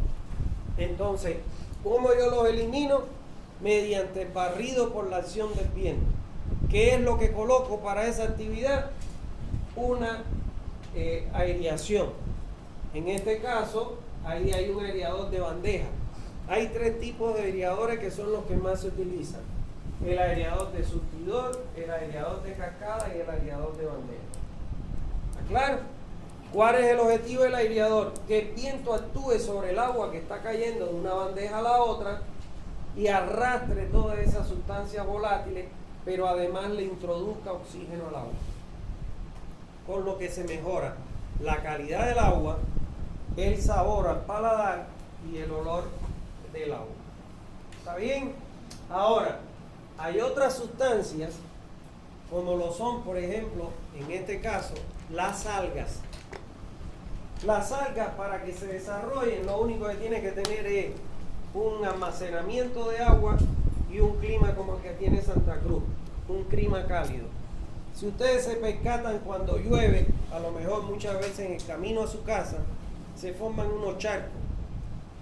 [SPEAKER 1] Entonces, ¿cómo yo los elimino? Mediante el barrido por la acción del viento. ¿Qué es lo que coloco para esa actividad? Una aireación. En este caso, ahí hay un aireador de bandeja. Hay tres tipos de aireadores que son los que más se utilizan. El aireador de surtidor, el aireador de cascada y el aireador de bandeja. ¿Está claro? ¿Cuál es el objetivo del aireador? Que el viento actúe sobre el agua que está cayendo de una bandeja a la otra y arrastre todas esas sustancias volátiles, pero además le introduzca oxígeno al agua. Con lo que se mejora la calidad del agua, el sabor al paladar y el olor del agua. ¿Está bien? Ahora, hay otras sustancias, como lo son, por ejemplo, en este caso, las algas. Las algas, para que se desarrollen, lo único que tiene que tener es un almacenamiento de agua y un clima como el que tiene Santa Cruz, un clima cálido. Si ustedes se percatan cuando llueve, a lo mejor muchas veces en el camino a su casa, se forman unos charcos.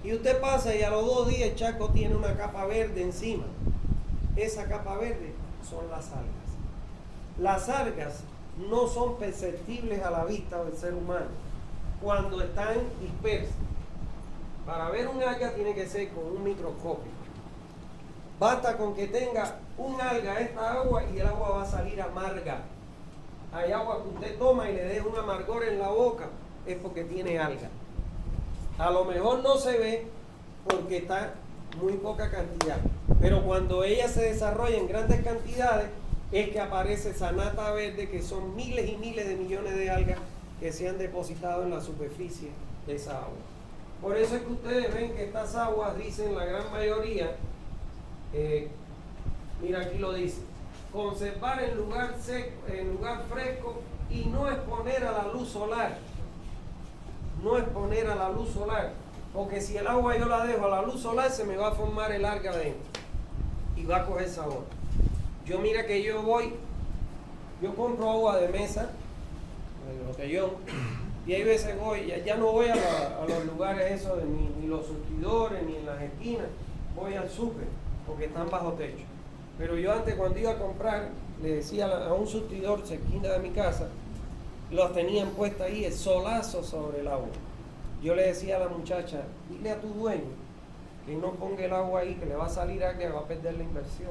[SPEAKER 1] Y usted pasa y a los 2 días el charco tiene una capa verde encima. Esa capa verde son las algas. Las algas no son perceptibles a la vista del ser humano cuando están dispersas. Para ver un alga tiene que ser con un microscopio. Basta con que tenga un alga esta agua y el agua va a salir amarga. Hay agua que usted toma y le deja un amargor en la boca, es porque tiene alga. A lo mejor no se ve porque está muy poca cantidad, pero cuando ella se desarrolla en grandes cantidades es que aparece esa nata verde, que son miles y miles de millones de algas que se han depositado en la superficie de esa agua. Por eso es que ustedes ven que estas aguas dicen la gran mayoría, mira aquí lo dice, conservar en lugar seco, en lugar fresco y no exponer a la luz solar. No exponer a la luz solar, porque si el agua yo la dejo a la luz solar se me va a formar el alga adentro y va a coger sabor. Yo mira que yo compro agua de mesa, de botellón, y hay veces voy, ya no voy a los lugares esos, ni los surtidores, ni en las esquinas, voy al súper, porque están bajo techo. Pero yo antes, cuando iba a comprar, le decía a un surtidor cerquita de mi casa, los tenían puestos ahí, el solazo sobre el agua. Yo le decía a la muchacha, dile a tu dueño que no ponga el agua ahí, que le va a salir a que va a perder la inversión.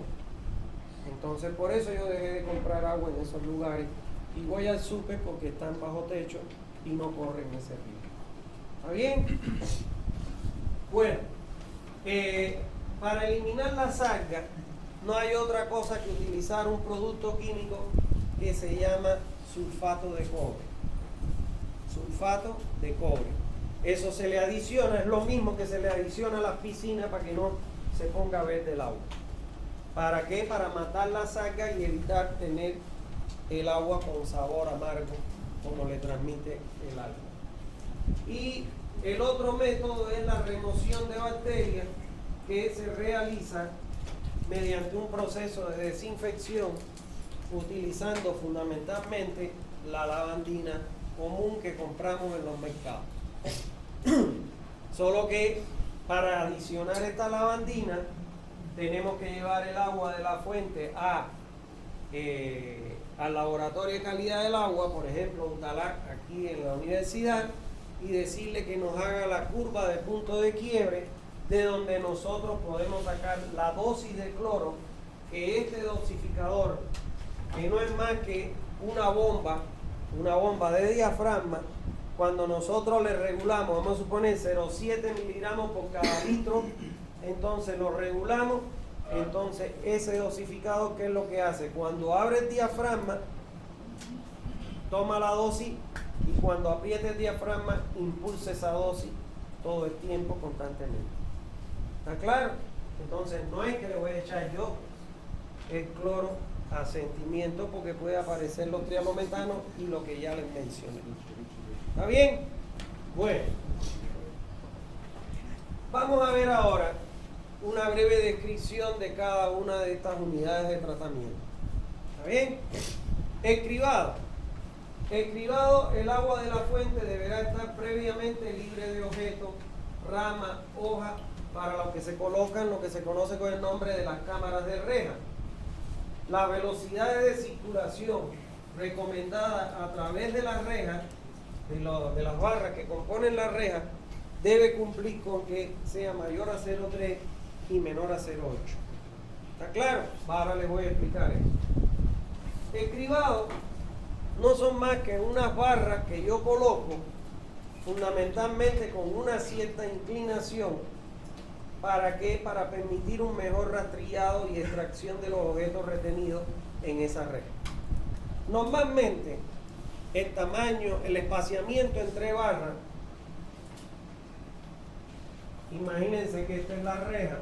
[SPEAKER 1] Entonces, por eso yo dejé de comprar agua en esos lugares y voy al súper porque están bajo techo y no corren ese riesgo. ¿Está bien? Bueno, para eliminar las algas no hay otra cosa que utilizar un producto químico que se llama sulfato de cobre. Sulfato de cobre. Eso se le adiciona, es lo mismo que se le adiciona a las piscinas para que no se ponga verde el agua. ¿Para qué? Para matar las algas y evitar tener el agua con sabor amargo como le transmite el agua. Y el otro método es la remoción de bacterias, que se realiza mediante un proceso de desinfección utilizando fundamentalmente la lavandina común que compramos en los mercados. Solo que para adicionar esta lavandina tenemos que llevar el agua de la fuente al laboratorio de calidad del agua, por ejemplo UTALAC aquí en la universidad, y decirle que nos haga la curva de punto de quiebre de donde nosotros podemos sacar la dosis de cloro que este dosificador, que no es más que una bomba de diafragma, cuando nosotros le regulamos, vamos a suponer 0,7 miligramos por cada litro, entonces lo regulamos, entonces ese dosificador, ¿qué es lo que hace? Cuando abre el diafragma, toma la dosis, y cuando apriete el diafragma, impulsa esa dosis todo el tiempo, constantemente. ¿Está claro? Entonces no es que le voy a echar yo el cloro a sentimiento, porque puede aparecer los trialometanos y lo que ya les mencioné. ¿Está bien? Bueno, vamos a ver ahora una breve descripción de cada una de estas unidades de tratamiento. ¿Está bien? El cribado. El cribado, el agua de la fuente deberá estar previamente libre de objetos, ramas, hojas, para lo que se colocan, lo que se conoce con el nombre de las cámaras de reja. La velocidad de circulación recomendada a través de las rejas, de las barras que componen la reja, debe cumplir con que sea mayor a 0,3 y menor a 0,8. ¿Está claro? Ahora les voy a explicar esto. El cribado no son más que unas barras que yo coloco fundamentalmente con una cierta inclinación. ¿Para qué? Para permitir un mejor rastrillado y extracción de los objetos retenidos en esa red. Normalmente, el tamaño, el espaciamiento entre barras, imagínense que esta es la reja.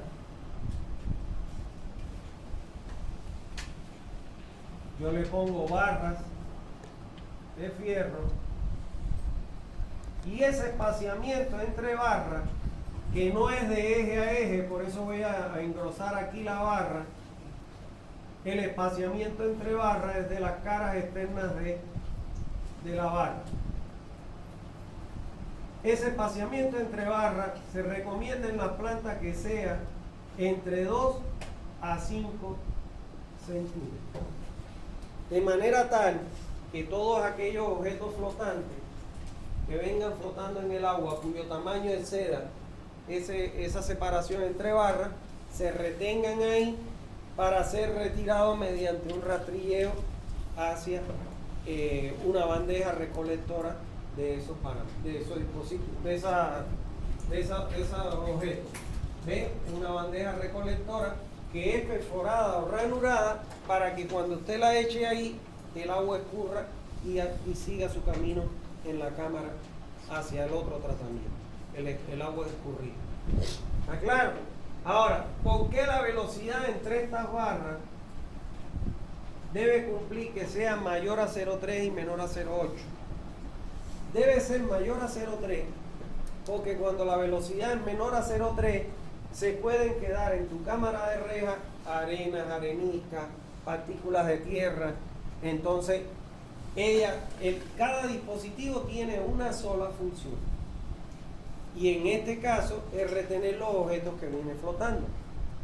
[SPEAKER 1] Yo le pongo barras de fierro y ese espaciamiento entre barras, que no es de eje a eje, por eso voy a engrosar aquí la barra, el espaciamiento entre barras es de las caras externas de la barra. Ese espaciamiento entre barras se recomienda en las plantas que sea entre 2 a 5 centímetros. De manera tal que todos aquellos objetos flotantes que vengan flotando en el agua, cuyo tamaño exceda esa separación entre barras, se retengan ahí para ser retirados mediante un rastrilleo hacia una bandeja recolectora de esos dispositivos, de esos objetos. ¿Ve? Una bandeja recolectora que es perforada o ranurada para que cuando usted la eche ahí, el agua escurra y siga su camino en la cámara hacia el otro tratamiento, el agua escurrida. ¿Está claro? Ahora, ¿por qué la velocidad entre estas barras debe cumplir que sea mayor a 0,3 y menor a 0,8? Debe ser mayor a 0,3 porque cuando la velocidad es menor a 0,3 se pueden quedar en tu cámara de reja arenas, areniscas, partículas de tierra. Entonces, cada dispositivo tiene una sola función. Y en este caso es retener los objetos que vienen flotando.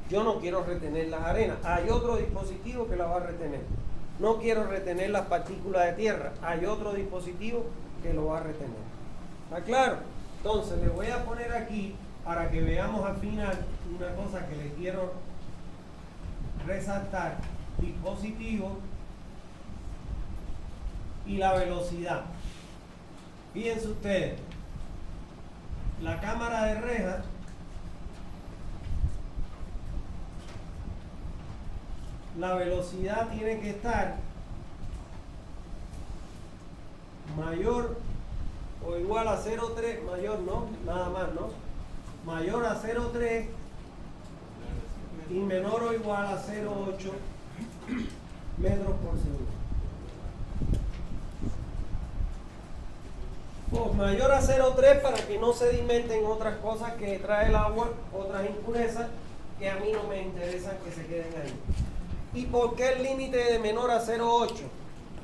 [SPEAKER 1] Yo no quiero retener las arenas. Hay otro dispositivo que la va a retener. No quiero retener las partículas de tierra. Hay otro dispositivo que lo va a retener. ¿Está claro? Entonces, le voy a poner aquí para que veamos al final una cosa que le quiero resaltar: dispositivo y la velocidad. Fíjense ustedes, la cámara de reja la velocidad tiene que estar mayor o igual a 0,3, mayor no, nada más, ¿no? Mayor a 0,3 y menor o igual a 0,8 metros por segundo. Pues mayor a 0,3 para que no sedimenten otras cosas que trae el agua, otras impurezas que a mí no me interesan que se queden ahí. ¿Y por qué el límite de menor a 0,8?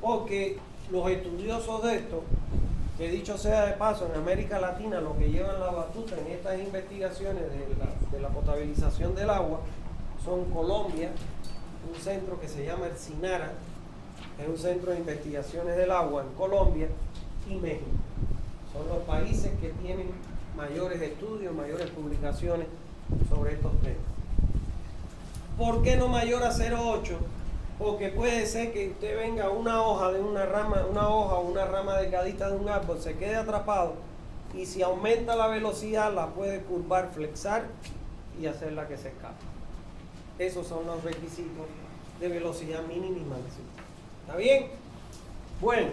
[SPEAKER 1] Porque los estudiosos de esto, que dicho sea de paso, en América Latina lo que llevan la batuta en estas investigaciones de la potabilización del agua son Colombia, un centro que se llama el SINARA, es un centro de investigaciones del agua en Colombia, y México. Son los países que tienen mayores estudios, mayores publicaciones sobre estos temas. ¿Por qué no mayor a 0,8? Porque puede ser que usted venga una hoja de una rama, una hoja o una rama delgadita de un árbol, se quede atrapado y si aumenta la velocidad la puede curvar, flexar y hacerla que se escape. Esos son los requisitos de velocidad mínima y máxima. ¿Está bien? Bueno,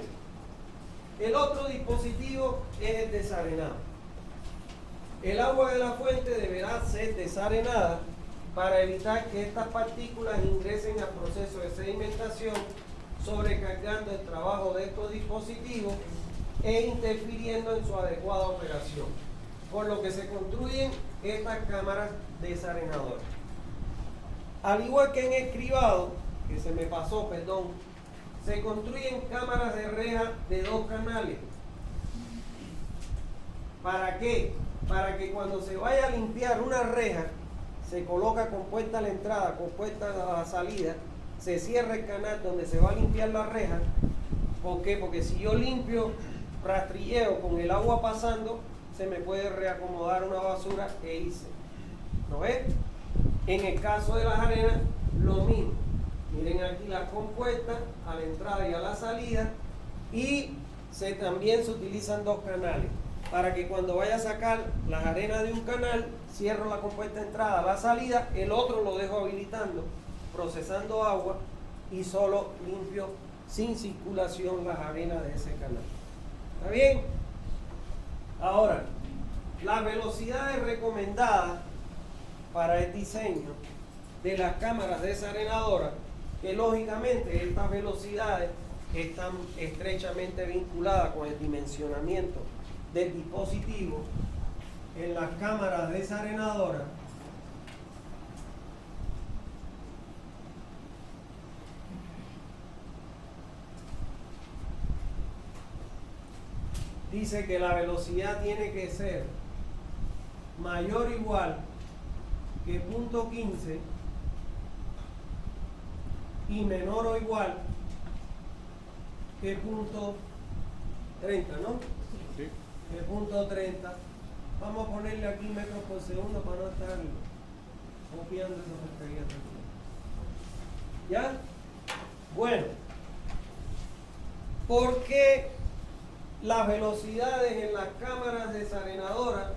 [SPEAKER 1] el otro dispositivo es el desarenado. El agua de la fuente deberá ser desarenada para evitar que estas partículas ingresen al proceso de sedimentación, sobrecargando el trabajo de estos dispositivos e interfiriendo en su adecuada operación, por lo que se construyen estas cámaras desarenadoras. Al igual que en el cribado, que se me pasó, perdón, se construyen cámaras de reja de 2 canales. ¿Para qué? Para que cuando se vaya a limpiar una reja, se coloca compuesta a la entrada, compuesta a la salida, se cierra el canal donde se va a limpiar la reja. ¿Por qué? Porque si yo limpio rastrilleo con el agua pasando, se me puede reacomodar una basura e irse. ¿No ves? En el caso de las arenas, lo mismo. Miren aquí las compuestas a la entrada y a la salida, y también se utilizan 2 canales. Para que cuando vaya a sacar las arenas de un canal, cierro la compuesta entrada, la salida, el otro lo dejo habilitando, procesando agua y solo limpio sin circulación las arenas de ese canal. ¿Está bien? Ahora, las velocidades recomendadas para el diseño de las cámaras desarenadoras, que lógicamente estas velocidades están estrechamente vinculadas con el dimensionamiento del dispositivo. En las cámaras desarenadoras dice que la velocidad tiene que ser mayor o igual que 0.15 y menor o igual que 0.30, ¿no?
[SPEAKER 3] Sí.
[SPEAKER 1] Que 0.30. Vamos a ponerle aquí metros por segundo para no estar copiando esos expedientes. ¿Ya? Bueno, ¿por qué las velocidades en las cámaras desarenadoras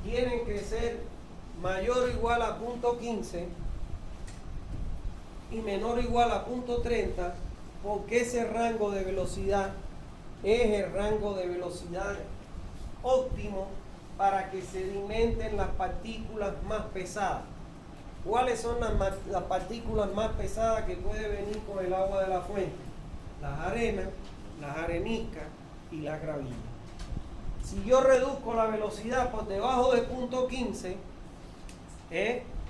[SPEAKER 1] tienen que ser mayor o igual a 0.15 y menor o igual a 0.30? Porque ese rango de velocidad es el rango de velocidad óptimo para que sedimenten las partículas más pesadas. ¿Cuáles son las partículas más pesadas que puede venir con el agua de la fuente? Las arenas, las areniscas y las gravillas. Si yo reduzco la velocidad por debajo de 0.15,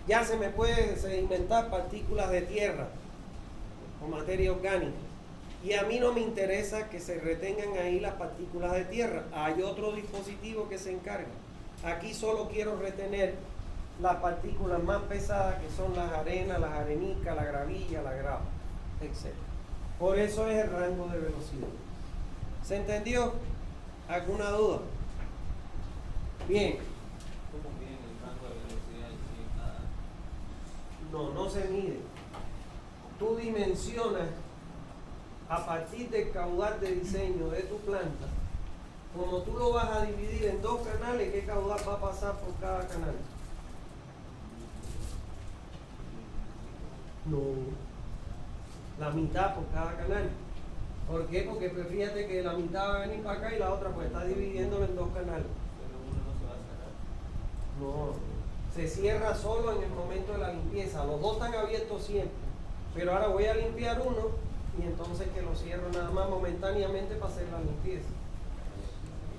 [SPEAKER 1] ya se me puede sedimentar partículas de tierra o materia orgánica. Y a mí no me interesa que se retengan ahí las partículas de tierra. Hay otro dispositivo que se encarga. Aquí solo quiero retener las partículas más pesadas, que son las arenas, las arenicas, la gravilla, la grava, etc. Por eso es el rango de velocidad. ¿Se entendió? ¿Alguna duda? Bien.
[SPEAKER 4] ¿Cómo miden el rango de velocidad en cada?
[SPEAKER 1] No se mide. Tú dimensionas a partir del caudal de diseño de tu planta. Como tú lo vas a dividir en 2 canales, ¿qué caudal va a pasar por cada canal? No, la mitad por cada canal. ¿Por qué? Porque pues fíjate que la mitad va a venir para acá y la otra pues está dividiéndolo en 2 canales.
[SPEAKER 4] Pero uno no se va a sacar.
[SPEAKER 1] No, se cierra solo en el momento de la limpieza. Los 2 están abiertos siempre. Pero ahora voy a limpiar uno y entonces que lo cierro nada más momentáneamente para hacer la limpieza.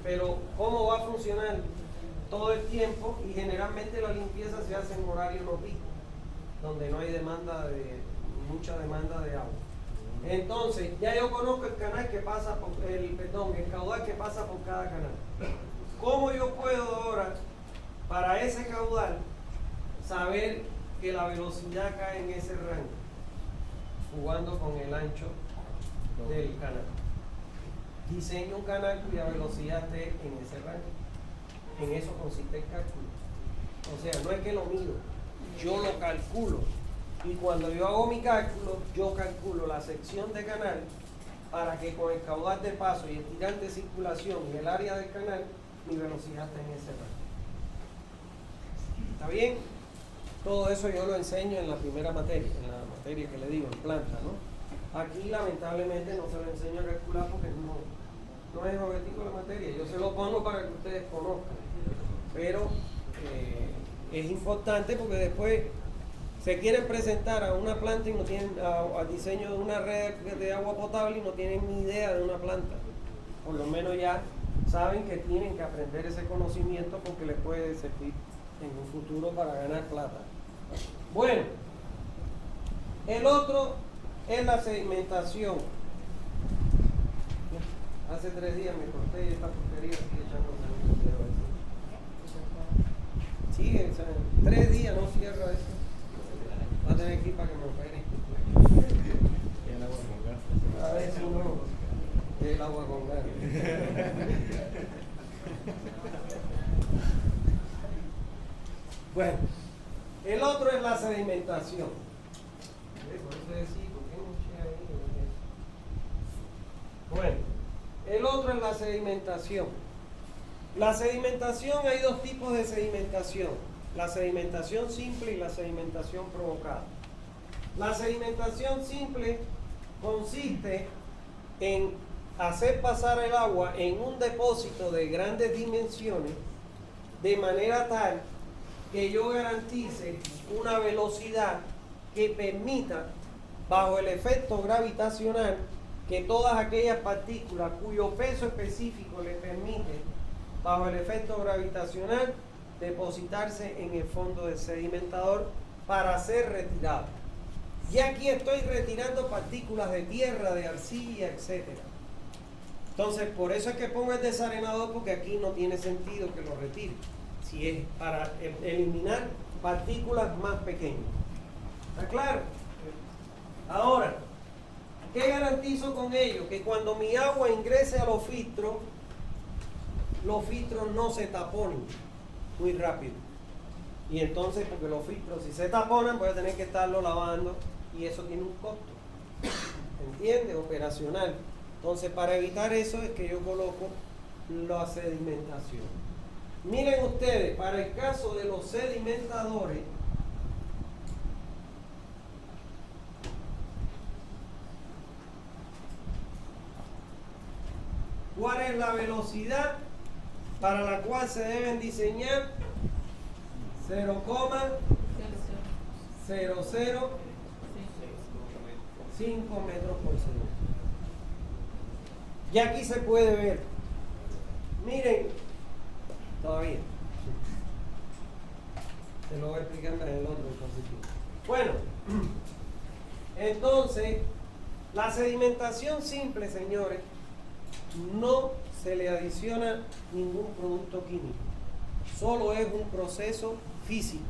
[SPEAKER 1] pero ¿cómo va a funcionar todo el tiempo? Y generalmente la limpieza se hace en horario no pico, donde no hay mucha demanda de agua. Entonces, ya yo conozco el canal que pasa por el caudal que pasa por cada canal. ¿Cómo yo puedo ahora, para ese caudal, saber que la velocidad cae en ese rango? Jugando con el ancho del canal. Diseño un canal cuya velocidad esté en ese rango. En eso consiste el cálculo. O sea, no es que lo mido, yo lo calculo. Y cuando yo hago mi cálculo, yo calculo la sección de canal para que con el caudal de paso y el tirante de circulación y el área del canal, mi velocidad esté en ese rango. ¿Está bien? Todo eso yo lo enseño en la primera materia, en la materia que le digo, en planta, ¿no? Aquí lamentablemente no se lo enseño a calcular porque no es objetivo la materia. Yo se lo pongo para que ustedes conozcan. Pero es importante porque después se quieren presentar a una planta y no tienen al diseño de una red de agua potable y no tienen ni idea de una planta. Por lo menos ya saben que tienen que aprender ese conocimiento porque les puede servir en un futuro para ganar plata. Bueno, el otro es la sedimentación. Hace 3 días me corté y esta porquería sigue echándose el dedo eso. Sigue, o sea, 3 días no cierra eso. Va a tener que ir para que me opere.
[SPEAKER 3] El agua con gas.
[SPEAKER 1] A ver si no, el agua con gas. Bueno, el otro es la sedimentación. Por eso decía, ¿por qué no eché ahí? Bueno, el otro es la sedimentación. La sedimentación, hay 2 tipos de sedimentación: la sedimentación simple y la sedimentación provocada. La sedimentación simple consiste en hacer pasar el agua en un depósito de grandes dimensiones de manera tal que yo garantice una velocidad que permita, bajo el efecto gravitacional, que todas aquellas partículas cuyo peso específico le permite, bajo el efecto gravitacional, depositarse en el fondo del sedimentador para ser retirado. Y aquí estoy retirando partículas de tierra, de arcilla, etc. Entonces, por eso es que pongo el desarenador, porque aquí no tiene sentido que lo retire, si es para eliminar partículas más pequeñas. ¿Está claro? Ahora, ¿qué garantizo con ello? Que cuando mi agua ingrese a los filtros no se taponen muy rápido. Y entonces, porque los filtros, si se taponan, voy a tener que estarlo lavando y eso tiene un costo. ¿Entiende? Operacional. Entonces, para evitar eso es que yo coloco la sedimentación. Miren ustedes, para el caso de los sedimentadores, ¿cuál es la velocidad para la cual se deben diseñar? 0,005 metros por segundo. Y aquí se puede ver. Miren, todavía. Se lo voy a explicar en el otro dispositivo. Bueno, entonces, la sedimentación simple, señores, no se le adiciona ningún producto químico. Solo es un proceso físico.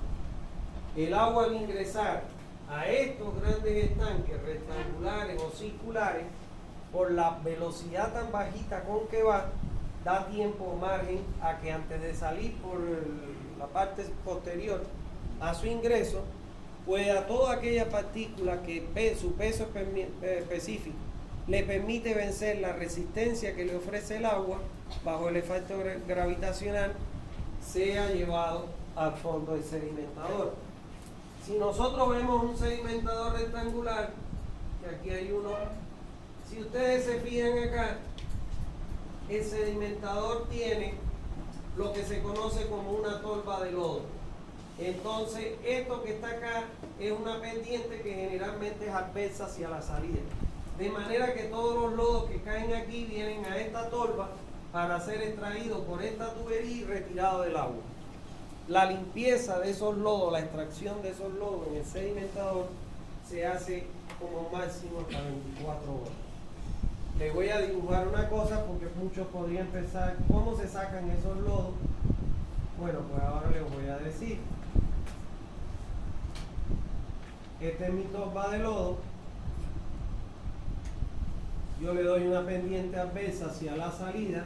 [SPEAKER 1] El agua al ingresar a estos grandes estanques rectangulares o circulares, por la velocidad tan bajita con que va, da tiempo o margen a que antes de salir por la parte posterior a su ingreso, pueda toda aquella partícula que su peso específico le permite vencer la resistencia que le ofrece el agua bajo el efecto gravitacional, sea llevado al fondo del sedimentador. Si nosotros vemos un sedimentador rectangular, que aquí hay uno, si ustedes se fijan acá, el sedimentador tiene lo que se conoce como una tolva de lodo. Entonces, esto que está acá es una pendiente que generalmente es adversa hacia la salida. De manera que todos los lodos que caen aquí vienen a esta tolva para ser extraído por esta tubería y retirado del agua. La limpieza de esos lodos, la extracción de esos lodos en el sedimentador se hace como máximo hasta 24 horas. Les voy a dibujar una cosa porque muchos podrían pensar cómo se sacan esos lodos. Bueno, pues ahora les voy a decir. Este es mi topa de lodo. Yo le doy una pendiente adversa hacia la salida.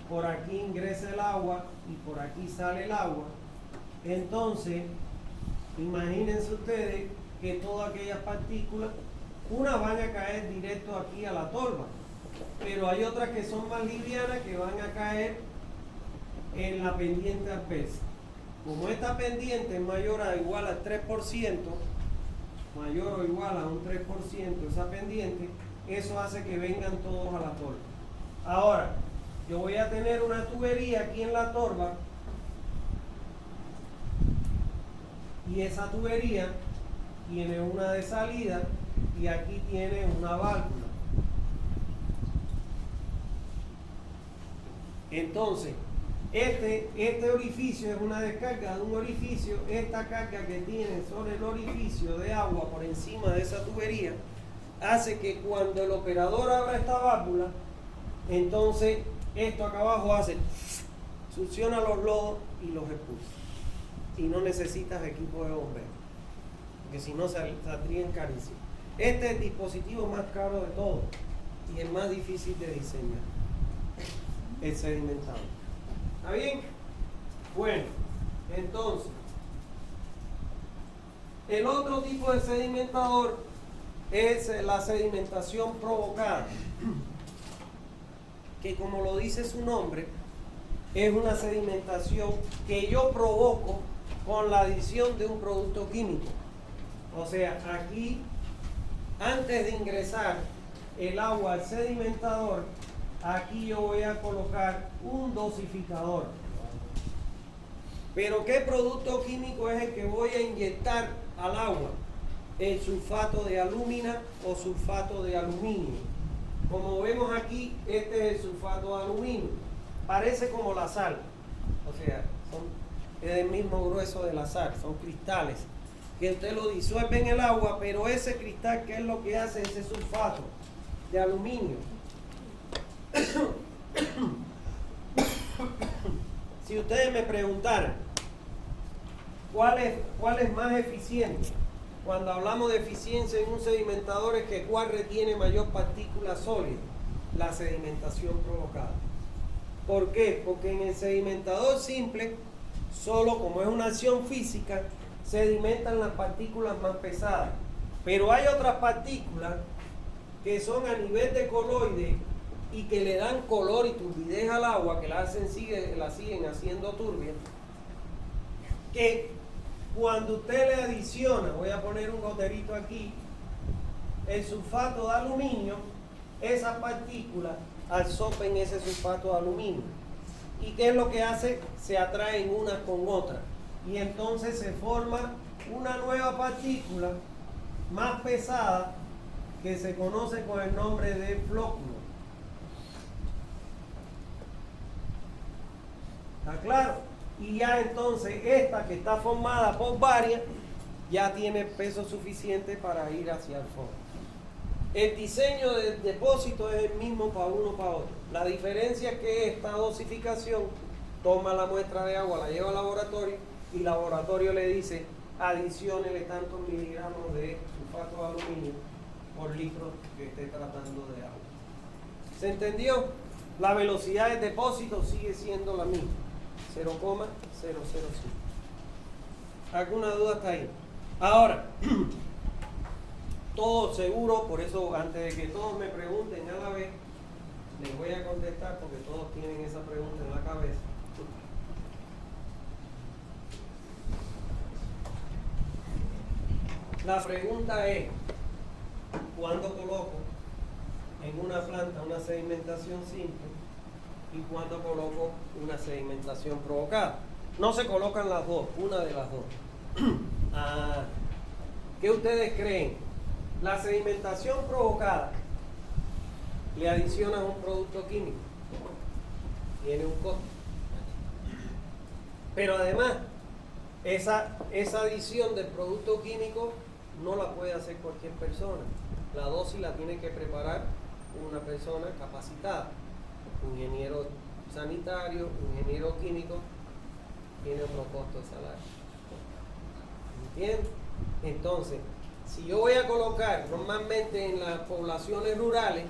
[SPEAKER 1] Por aquí ingresa el agua y por aquí sale el agua. Entonces, imagínense ustedes que todas aquellas partículas, unas van a caer directo aquí a la torba, pero hay otras que son más livianas que van a caer en la pendiente adversa. Como esta pendiente es mayor o igual al 3%, mayor o igual a un 3% esa pendiente, eso hace que vengan todos a la torba. Ahora, yo voy a tener una tubería aquí en la torba y esa tubería tiene una de salida y aquí tiene una válvula. Entonces, este orificio es una descarga de un orificio. Esta carga que tiene sobre el orificio de agua por encima de esa tubería hace que cuando el operador abra esta válvula, entonces esto acá abajo hace, succiona los lodos y los expulsa. Y no necesitas equipo de bombeo, porque si no saldrían carísimos. Este es el dispositivo más caro de todos y el más difícil de diseñar, el sedimentador. ¿Está bien? Bueno, entonces, el otro tipo de sedimentador es la sedimentación provocada, que como lo dice su nombre, es una sedimentación que yo provoco con la adición de un producto químico. O sea, aquí, antes de ingresar el agua al sedimentador, aquí yo voy a colocar un dosificador. Pero ¿qué producto químico es el que voy a inyectar al agua? El sulfato de alúmina o sulfato de aluminio. Como vemos aquí, este es el sulfato de aluminio. Parece como la sal. O sea, es el mismo grueso de la sal, son cristales que usted lo disuelve en el agua, pero ese cristal, ¿qué es lo que hace ese sulfato de aluminio? Si ustedes me preguntaran cuál es más eficiente, cuando hablamos de eficiencia en un sedimentador, es que cuál retiene mayor partícula sólida, la sedimentación provocada. ¿Por qué? Porque en el sedimentador simple, solo como es una acción física, sedimentan las partículas más pesadas. Pero hay otras partículas que son a nivel de coloide y que le dan color y turbidez al agua, que la siguen haciendo turbia, que cuando usted le adiciona, voy a poner un goterito aquí, el sulfato de aluminio, esas partículas absorben ese sulfato de aluminio. ¿Y qué es lo que hace? Se atraen unas con otras. Y entonces se forma una nueva partícula más pesada que se conoce con el nombre de flóculo. ¿Está claro? Y ya entonces esta que está formada por varias ya tiene peso suficiente para ir hacia el fondo. El diseño del depósito es el mismo para uno para otro. La diferencia es que esta dosificación toma la muestra de agua, la lleva al laboratorio y el laboratorio le dice adiciónele tantos miligramos de sulfato de aluminio por litro que esté tratando de agua. ¿Se entendió? La velocidad del depósito sigue siendo la misma, 0,005. ¿Alguna duda hasta ahí? Ahora, todo seguro, por eso antes de que todos me pregunten a la vez, les voy a contestar porque todos tienen esa pregunta en la cabeza. La pregunta es, ¿cuándo coloco en una planta una sedimentación simple y cuándo coloco una sedimentación provocada? No se colocan las dos, una de las dos. ¿Qué ustedes creen? La sedimentación provocada le adicionan un producto químico. tiene un costo. Pero además, esa adición del producto químico no la puede hacer cualquier persona. La dosis la tiene que preparar una persona capacitada. Un ingeniero sanitario, un ingeniero químico, tiene otro costo de salario. ¿Entiendes? Entonces, si yo voy a colocar normalmente en las poblaciones rurales,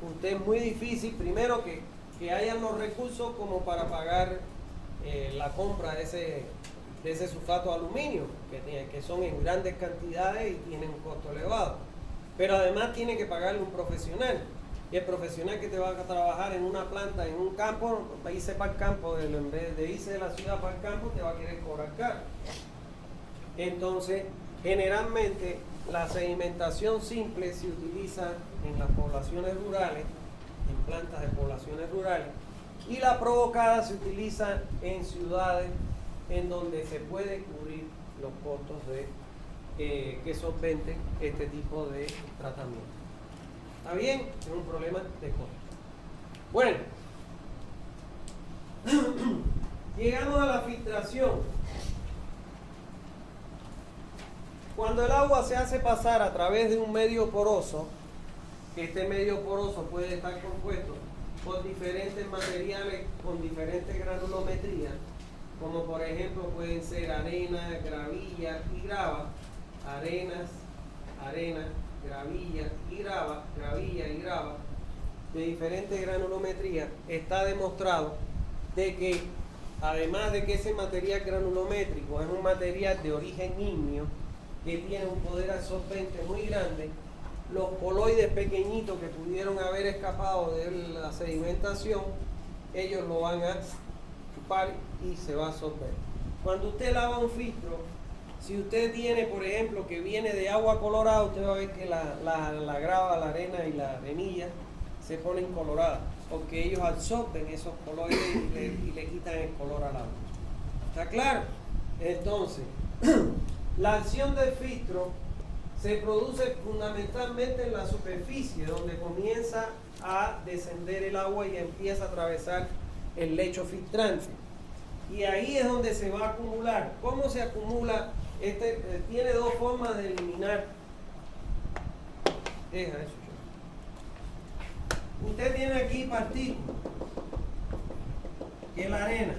[SPEAKER 1] usted es muy difícil, primero que hayan los recursos como para pagar la compra de ese sulfato de aluminio, que son en grandes cantidades y tienen un costo elevado. Pero además tiene que pagarle un profesional. Y el profesional que te va a trabajar en una planta, en un campo, va a irse para el campo, en vez de irse de la ciudad para el campo, te va a querer cobrar caro. Entonces, generalmente la sedimentación simple se utiliza en las poblaciones rurales, en plantas de poblaciones rurales, y la provocada se utiliza en ciudades en donde se puede cubrir los costos que solventen este tipo de tratamiento. ¿Está bien? Es un problema de costo. Bueno, llegamos a la filtración. Cuando el agua se hace pasar a través de un medio poroso, este medio poroso puede estar compuesto por diferentes materiales con diferentes granulometrías, como por ejemplo pueden ser arena, gravilla y grava, arenas, arena, gravilla y grava, de diferentes granulometrías. Está demostrado de que además de que ese material granulométrico es un material de origen ígneo que tiene un poder absorbente muy grande, los coloides pequeñitos que pudieron haber escapado de la sedimentación, ellos lo van a chupar y se va a absorber. Cuando usted lava un filtro, si usted tiene, por ejemplo, que viene de agua colorada, usted va a ver que la grava, la arena y la arenilla se ponen coloradas, porque ellos absorben esos coloides y le quitan el color al agua. ¿Está claro? Entonces, la acción del filtro se produce fundamentalmente en la superficie, donde comienza a descender el agua y empieza a atravesar el lecho filtrante. Y ahí es donde se va a acumular. ¿Cómo se acumula? Tiene dos formas de eliminar. Deja eso. Usted tiene aquí partículas, que es la arena.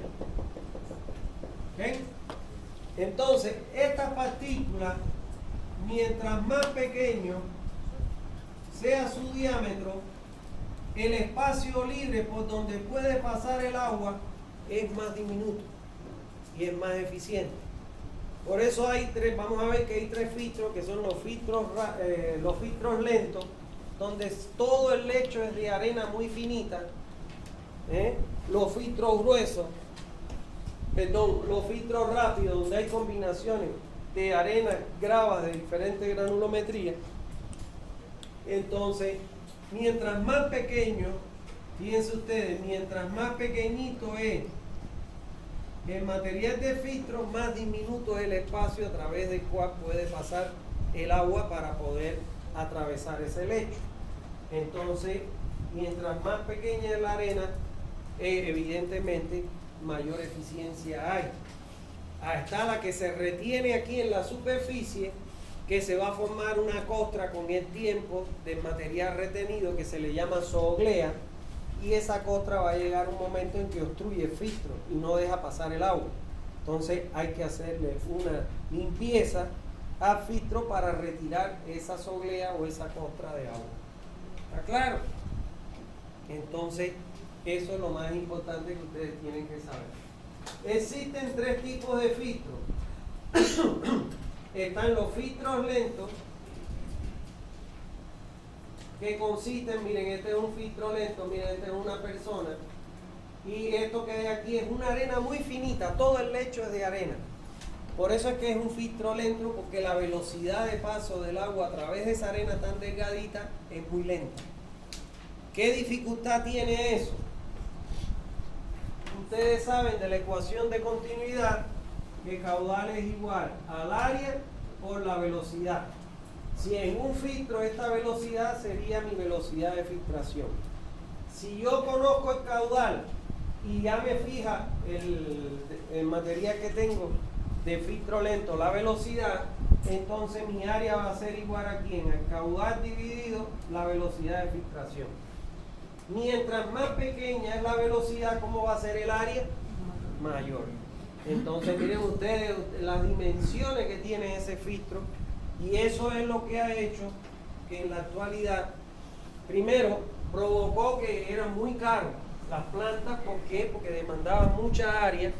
[SPEAKER 1] ¿Ven? Entonces, estas partículas, mientras más pequeño sea su diámetro, el espacio libre por donde puede pasar el agua es más diminuto y es más eficiente. Por eso vamos a ver que hay tres filtros, que son los filtros lentos, donde todo el lecho es de arena muy finita, los filtros gruesos, los filtros rápidos, donde hay combinaciones de arena, gravas de diferentes granulometrías. Entonces, mientras más pequeño, fíjense ustedes, mientras más pequeñito es el material de filtro, más diminuto es el espacio a través del cual puede pasar el agua para poder atravesar ese lecho. Entonces, mientras más pequeña es la arena, evidentemente mayor eficiencia hay. Está la que se retiene aquí en la superficie, que se va a formar una costra con el tiempo de material retenido que se le llama zooglea, y esa costra va a llegar un momento en que obstruye el filtro y no deja pasar el agua. Entonces hay que hacerle una limpieza al filtro para retirar esa zooglea o esa costra de agua. ¿Está claro? Entonces eso es lo más importante que ustedes tienen que saber. Existen tres tipos de filtros. Están los filtros lentos, que consisten, miren, este es un filtro lento, miren, este es una persona, y esto que hay aquí es una arena muy finita, todo el lecho es de arena. Por eso es que es un filtro lento, porque la velocidad de paso del agua a través de esa arena tan delgadita es muy lenta. ¿Qué dificultad tiene eso? Ustedes saben de la ecuación de continuidad que caudal es igual al área por la velocidad. Si en un filtro esta velocidad sería mi velocidad de filtración. Si yo conozco el caudal y ya me fija el material que tengo de filtro lento, la velocidad, entonces mi área va a ser igual aquí en el caudal dividido la velocidad de filtración. Mientras más pequeña es la velocidad, ¿cómo va a ser el área? Mayor. Entonces miren ustedes las dimensiones que tiene ese filtro, y eso es lo que ha hecho que en la actualidad, primero, provocó que eran muy caros las plantas. ¿Por qué? Porque demandaban mucha área.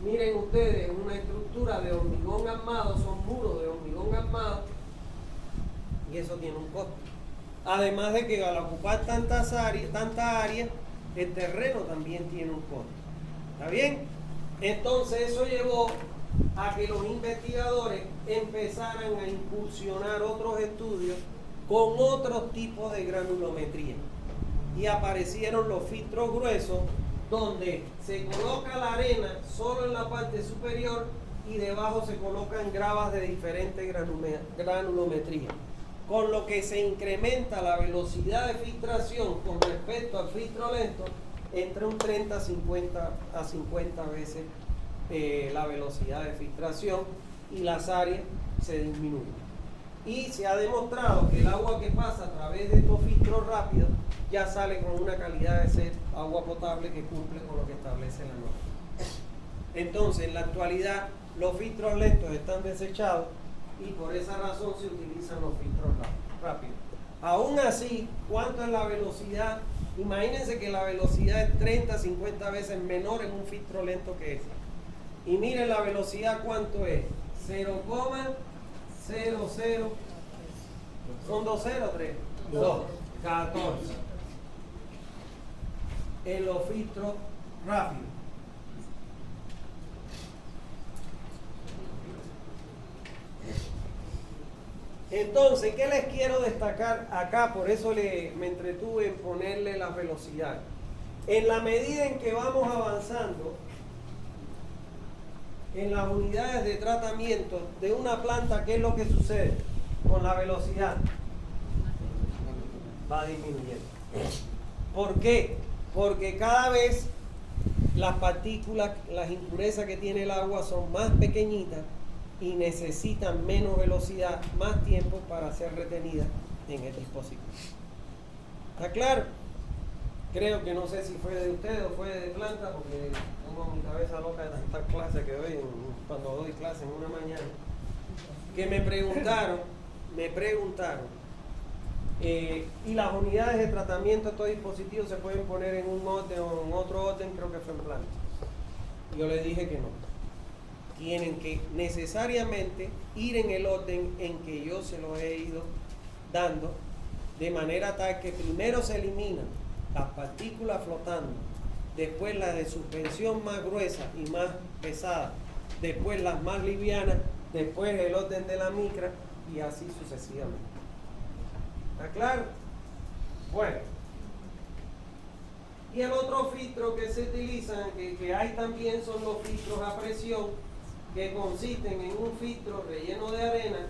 [SPEAKER 1] Miren ustedes, una estructura de hormigón armado, son muros de hormigón armado, y eso tiene un costo. Además de que al ocupar tanta área, el terreno también tiene un costo. ¿Está bien? Entonces eso llevó a que los investigadores empezaran a incursionar otros estudios con otros tipos de granulometría. Y aparecieron los filtros gruesos, donde se coloca la arena solo en la parte superior y debajo se colocan gravas de diferente granulometría, con lo que se incrementa la velocidad de filtración con respecto al filtro lento entre un 30 a 50 veces la velocidad de filtración, y las áreas se disminuyen. Y se ha demostrado que el agua que pasa a través de estos filtros rápidos ya sale con una calidad de ser agua potable que cumple con lo que establece la norma. Entonces, en la actualidad, los filtros lentos están desechados y por esa razón se utilizan los filtros rápidos. Aún así, ¿cuánto es la velocidad? Imagínense que la velocidad es 30, 50 veces menor en un filtro lento que ese. Y miren la velocidad, ¿cuánto es? 0,00. ¿Son 2 0 3? 2. 14. En los filtros rápidos. Entonces, ¿qué les quiero destacar acá? Por eso me entretuve en ponerle las velocidades. En la medida en que vamos avanzando en las unidades de tratamiento de una planta, ¿qué es lo que sucede con la velocidad? Va disminuyendo. ¿Por qué? Porque cada vez las partículas, las impurezas que tiene el agua son más pequeñitas y necesitan menos velocidad, más tiempo para ser retenidas en el dispositivo. ¿Está claro? Creo que no sé si fue de ustedes o fue de planta, porque tengo mi cabeza loca de tantas clases que doy cuando doy clases en una mañana, que me preguntaron, y las unidades de tratamiento de estos dispositivos se pueden poner en un orden o en otro orden, creo que fue en planta. Yo les dije que no. Tienen que necesariamente ir en el orden en que yo se los he ido dando, de manera tal que primero se eliminan las partículas flotando, después las de suspensión más gruesa y más pesada, después las más livianas, después el orden de la micra, y así sucesivamente. ¿Está claro? Bueno. Y el otro filtro que se utilizan, que hay también, son los filtros a presión, que consisten en un filtro relleno de arena,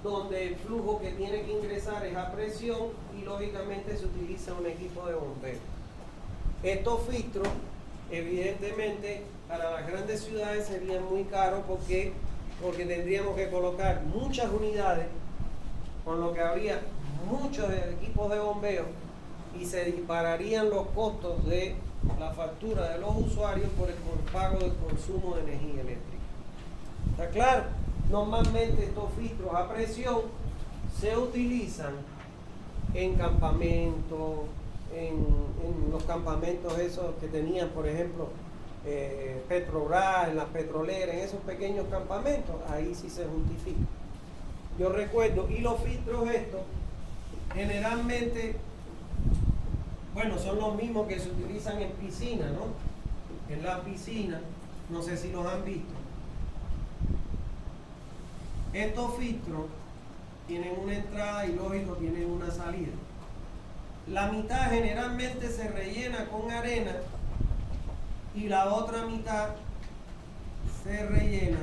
[SPEAKER 1] donde el flujo que tiene que ingresar es a presión y lógicamente se utiliza un equipo de bombeo. Estos filtros, evidentemente, para las grandes ciudades serían muy caros porque tendríamos que colocar muchas unidades, con lo que habría muchos equipos de bombeo y se dispararían los costos de la factura de los usuarios por el pago del consumo de energía eléctrica. ¿Está claro? Normalmente estos filtros a presión se utilizan en campamentos, en los campamentos esos que tenían, por ejemplo, Petrobras, en las petroleras, en esos pequeños campamentos, ahí sí se justifica. Yo recuerdo, y los filtros estos, generalmente, bueno, son los mismos que se utilizan en piscina, ¿no? En la piscina, no sé si los han visto. Estos filtros tienen una entrada y lógico tienen una salida. La mitad generalmente se rellena con arena y la otra mitad se rellena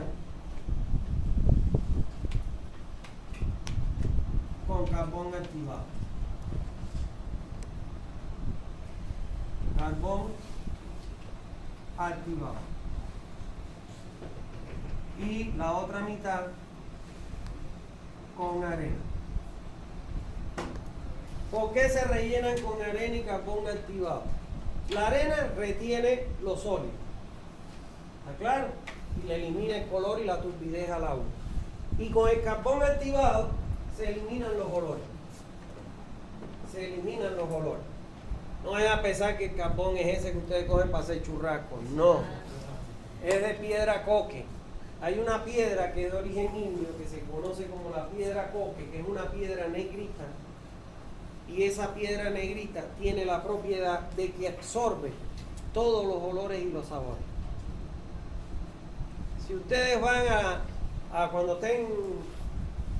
[SPEAKER 1] con carbón activado. Carbón activado. Y la otra mitad con arena. ¿Por qué se rellenan con arena y carbón activado? La arena retiene los sólidos, ¿está claro? Y le elimina el color y la turbidez al agua. Y con el carbón activado se eliminan los olores. Se eliminan los olores. No vayan a pensar que el carbón es ese que ustedes cogen para hacer churrasco. No. Es de piedra coque. Hay una piedra que es de origen indio que se conoce como la piedra coque, que es una piedra negrita. Y esa piedra negrita tiene la propiedad de que absorbe todos los olores y los sabores. Si ustedes van a cuando estén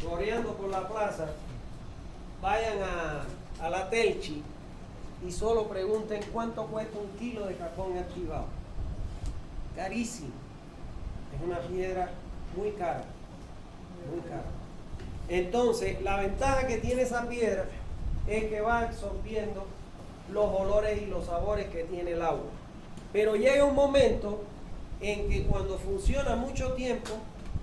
[SPEAKER 1] floreando por la plaza, vayan a la Telchi y solo pregunten cuánto cuesta un kilo de carbón activado. Carísimo. Es una piedra muy cara. Muy cara. Entonces, la ventaja que tiene esa piedra es que va absorbiendo los olores y los sabores que tiene el agua. Pero llega un momento en que cuando funciona mucho tiempo,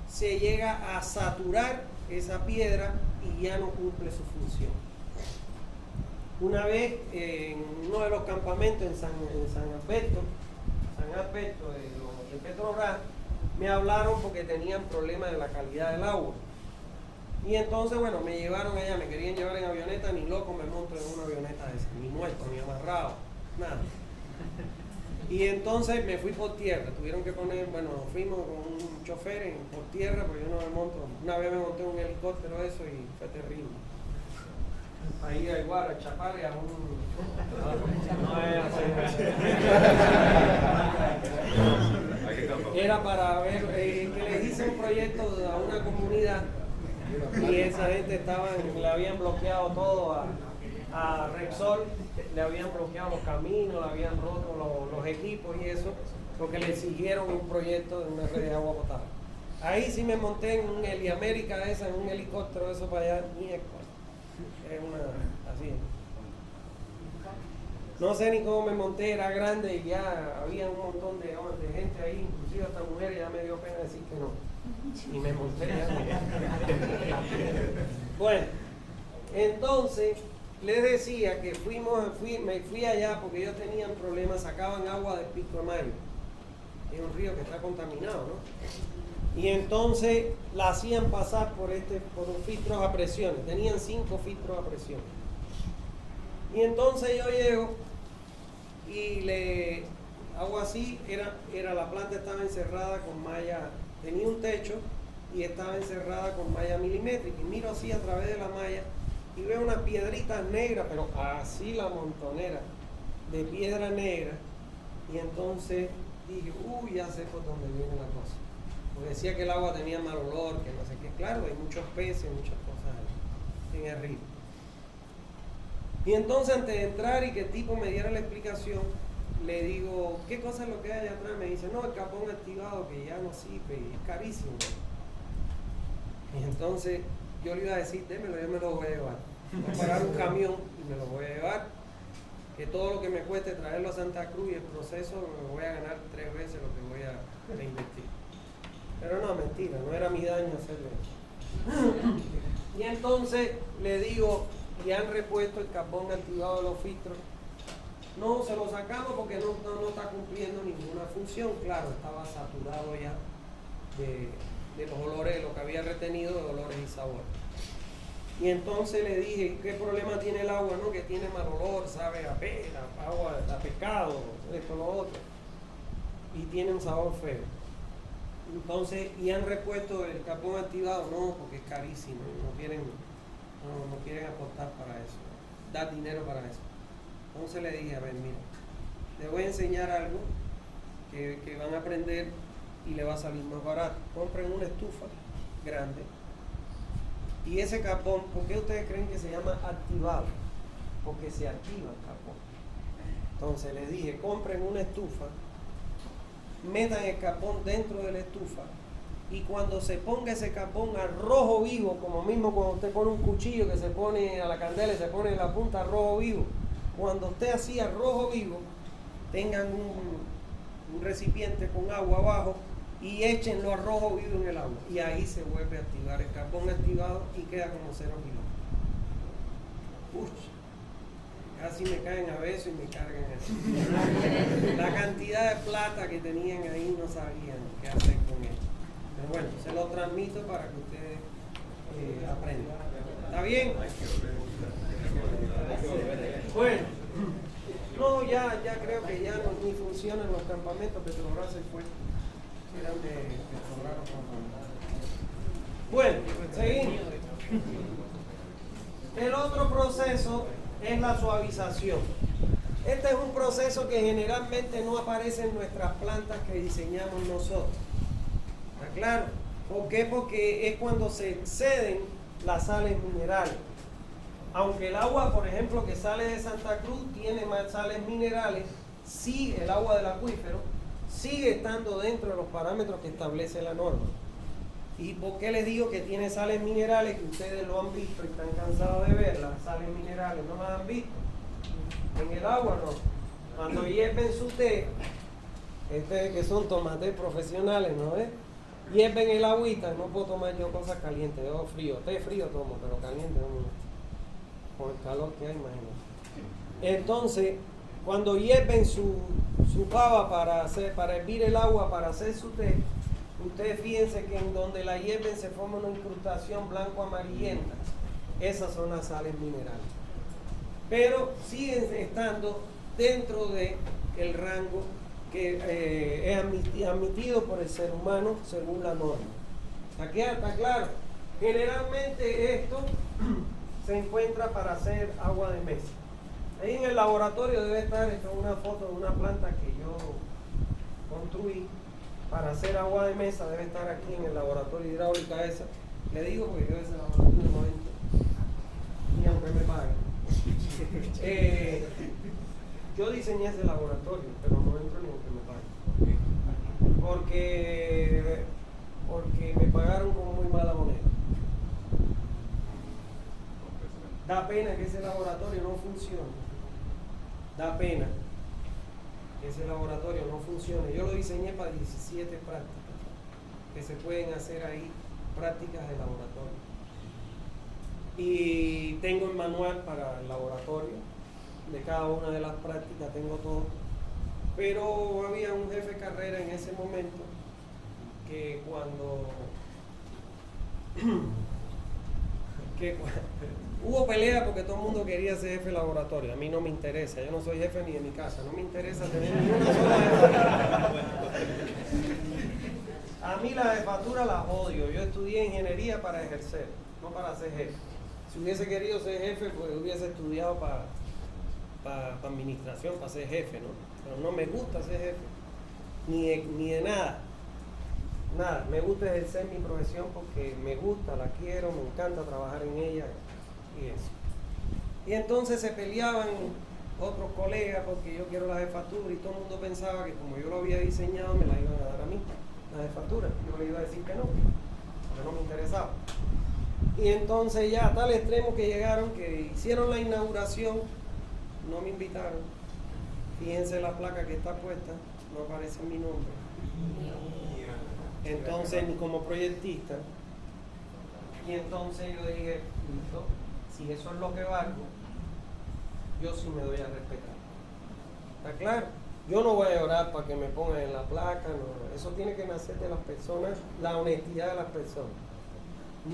[SPEAKER 1] se llega a saturar esa piedra y ya no cumple su función. Una vez en uno de los campamentos en San Alberto de Petrobras, me hablaron porque tenían problemas de la calidad del agua. Y entonces, bueno, me llevaron allá, me querían llevar en avioneta, ni loco me monto en una avioneta de esa, ni muerto, ni amarrado, nada. Y entonces me fui por tierra, tuvieron que poner, bueno, fuimos con un chofer por tierra, porque yo no me monto, una vez me monté en un helicóptero eso y fue terrible. Ahí a igual, a Chapare, a un... No es así. Era para ver, que les hice un proyecto a una comunidad y esa gente le habían bloqueado todo a Repsol, le habían bloqueado los caminos, le habían roto los equipos y eso, porque le exigieron un proyecto de una red de agua potable. Ahí sí me monté en un Heliamérica esa, en un helicóptero eso para allá, es una así. No sé ni cómo me monté, era grande y ya había un montón de gente ahí, inclusive hasta mujeres, ya me dio pena decir que no. Y me monté ya. Bueno, entonces les decía que me fui allá porque ellos tenían problemas, sacaban agua del Pico de Mayo. Es un río que está contaminado, ¿no? Y entonces la hacían pasar por filtros a presión. Tenían 5 filtros a presión. Y entonces yo llego y le hago así, la planta estaba encerrada con malla, tenía un techo y estaba encerrada con malla milimétrica. Y miro así a través de la malla y veo unas piedritas negras, pero así la montonera de piedra negra. Y entonces dije, ya sé por dónde viene la cosa. Porque decía que el agua tenía mal olor, que no sé qué. Claro, hay muchos peces, muchas cosas en el río. Y entonces antes de entrar y que el tipo me diera la explicación, le digo, ¿qué cosa es lo que hay allá atrás? Me dice, no, el carbón activado que ya no sirve, es carísimo. Y entonces yo le iba a decir, démelo, yo me lo voy a llevar. Voy a pagar un camión y me lo voy a llevar. Que todo lo que me cueste traerlo a Santa Cruz y el proceso me voy a ganar 3 veces lo que voy a invertir. Pero no, mentira, no era mi daño hacerlo. Y entonces le digo, y han repuesto el carbón activado de los filtros. No, se lo sacamos porque no está cumpliendo ninguna función. Claro, estaba saturado ya de los olores, de lo que había retenido de olores y sabores. Y entonces le dije, ¿qué problema tiene el agua? No, que tiene mal olor, sabe a pera, agua a pescado, esto, lo otro. Y tiene un sabor feo. Entonces, y han repuesto el carbón activado, no, porque es carísimo, no quieren aportar para eso, dar dinero para eso. Entonces le dije, a ver, mira, le voy a enseñar algo que van a aprender y le va a salir más barato. Compren una estufa grande y ese carbón, ¿por qué ustedes creen que se llama activado? Porque se activa el carbón. Entonces les dije, compren una estufa, metan el carbón dentro de la estufa y cuando se ponga ese carbón a rojo vivo, como mismo cuando usted pone un cuchillo que se pone a la candela y se pone en la punta a rojo vivo, cuando esté así a rojo vivo, tengan un recipiente con agua abajo y échenlo a rojo vivo en el agua. Y ahí se vuelve a activar el carbón activado y queda como 0 kilómetros. Casi me caen a besos y me cargan así. La cantidad de plata que tenían ahí no sabían qué hacer con él. Pero bueno, se lo transmito para que ustedes aprendan. ¿Está bien? Bueno, no, ya creo que ya no, ni funcionan los campamentos. Petrobras se fue. Eran de Petrobras los campamentos. Bueno, seguimos. El otro proceso es la suavización. Este es un proceso que generalmente no aparece en nuestras plantas que diseñamos nosotros. ¿Está claro? ¿Por qué? Porque es cuando se exceden las sales minerales. Aunque el agua, por ejemplo, que sale de Santa Cruz tiene más sales minerales, sí, el agua del acuífero sigue estando dentro de los parámetros que establece la norma. ¿Y por qué les digo que tiene sales minerales? Que ustedes lo han visto y están cansados de ver, las sales minerales, ¿no las han visto? En el agua no. Cuando hierven su té, que son tomates profesionales, ¿no ves? Hierven el agüita, no puedo tomar yo cosas calientes, yo frío, té frío tomo, pero caliente no. Con el calor que hay, imagínate. Entonces, cuando hierven su pava para hervir el agua, para hacer su té, ustedes fíjense que en donde la hierven se forma una incrustación blanco-amarillenta. Esas son las sales minerales. Pero siguen estando dentro del rango que es admitido por el ser humano según la norma. ¿Está claro? Generalmente esto se encuentra para hacer agua de mesa. Ahí en el laboratorio debe estar una foto de una planta que yo construí para hacer agua de mesa, debe estar aquí en el laboratorio hidráulica esa. Le digo porque yo ese laboratorio no entro, ni aunque me paguen. Yo diseñé ese laboratorio, pero no entro ni aunque me paguen. Porque me pagaron con muy mala moneda. Da pena que ese laboratorio no funcione. Da pena que ese laboratorio no funcione. Yo lo diseñé para 17 prácticas que se pueden hacer ahí, prácticas de laboratorio. Y tengo el manual para el laboratorio de cada una de las prácticas, tengo todo. Pero había un jefe de carrera en ese momento que cuando hubo pelea porque todo el mundo quería ser jefe de laboratorio. A mí no me interesa, yo no soy jefe ni de mi casa, no me interesa tener ni una sola jefatura. A mí la jefatura las odio. Yo estudié ingeniería para ejercer, no para ser jefe. Si hubiese querido ser jefe, pues hubiese estudiado para administración, para ser jefe, ¿no? Pero no me gusta ser jefe, ni de nada. Nada, me gusta ejercer mi profesión porque me gusta, la quiero, me encanta trabajar en ella y eso. Y entonces se peleaban otros colegas porque yo quiero la jefatura y todo el mundo pensaba que como yo lo había diseñado me la iban a dar a mí, la jefatura. Yo le iba a decir que no, porque no me interesaba. Y entonces ya a tal extremo que llegaron que hicieron la inauguración, no me invitaron. Fíjense la placa que está puesta, no aparece mi nombre. Entonces, ni como proyectista. Y entonces yo dije, listo, si eso es lo que valgo, yo sí me doy a respetar. ¿Está claro? Yo no voy a llorar para que me pongan en la placa, no. Eso tiene que nacer de las personas, la honestidad de las personas.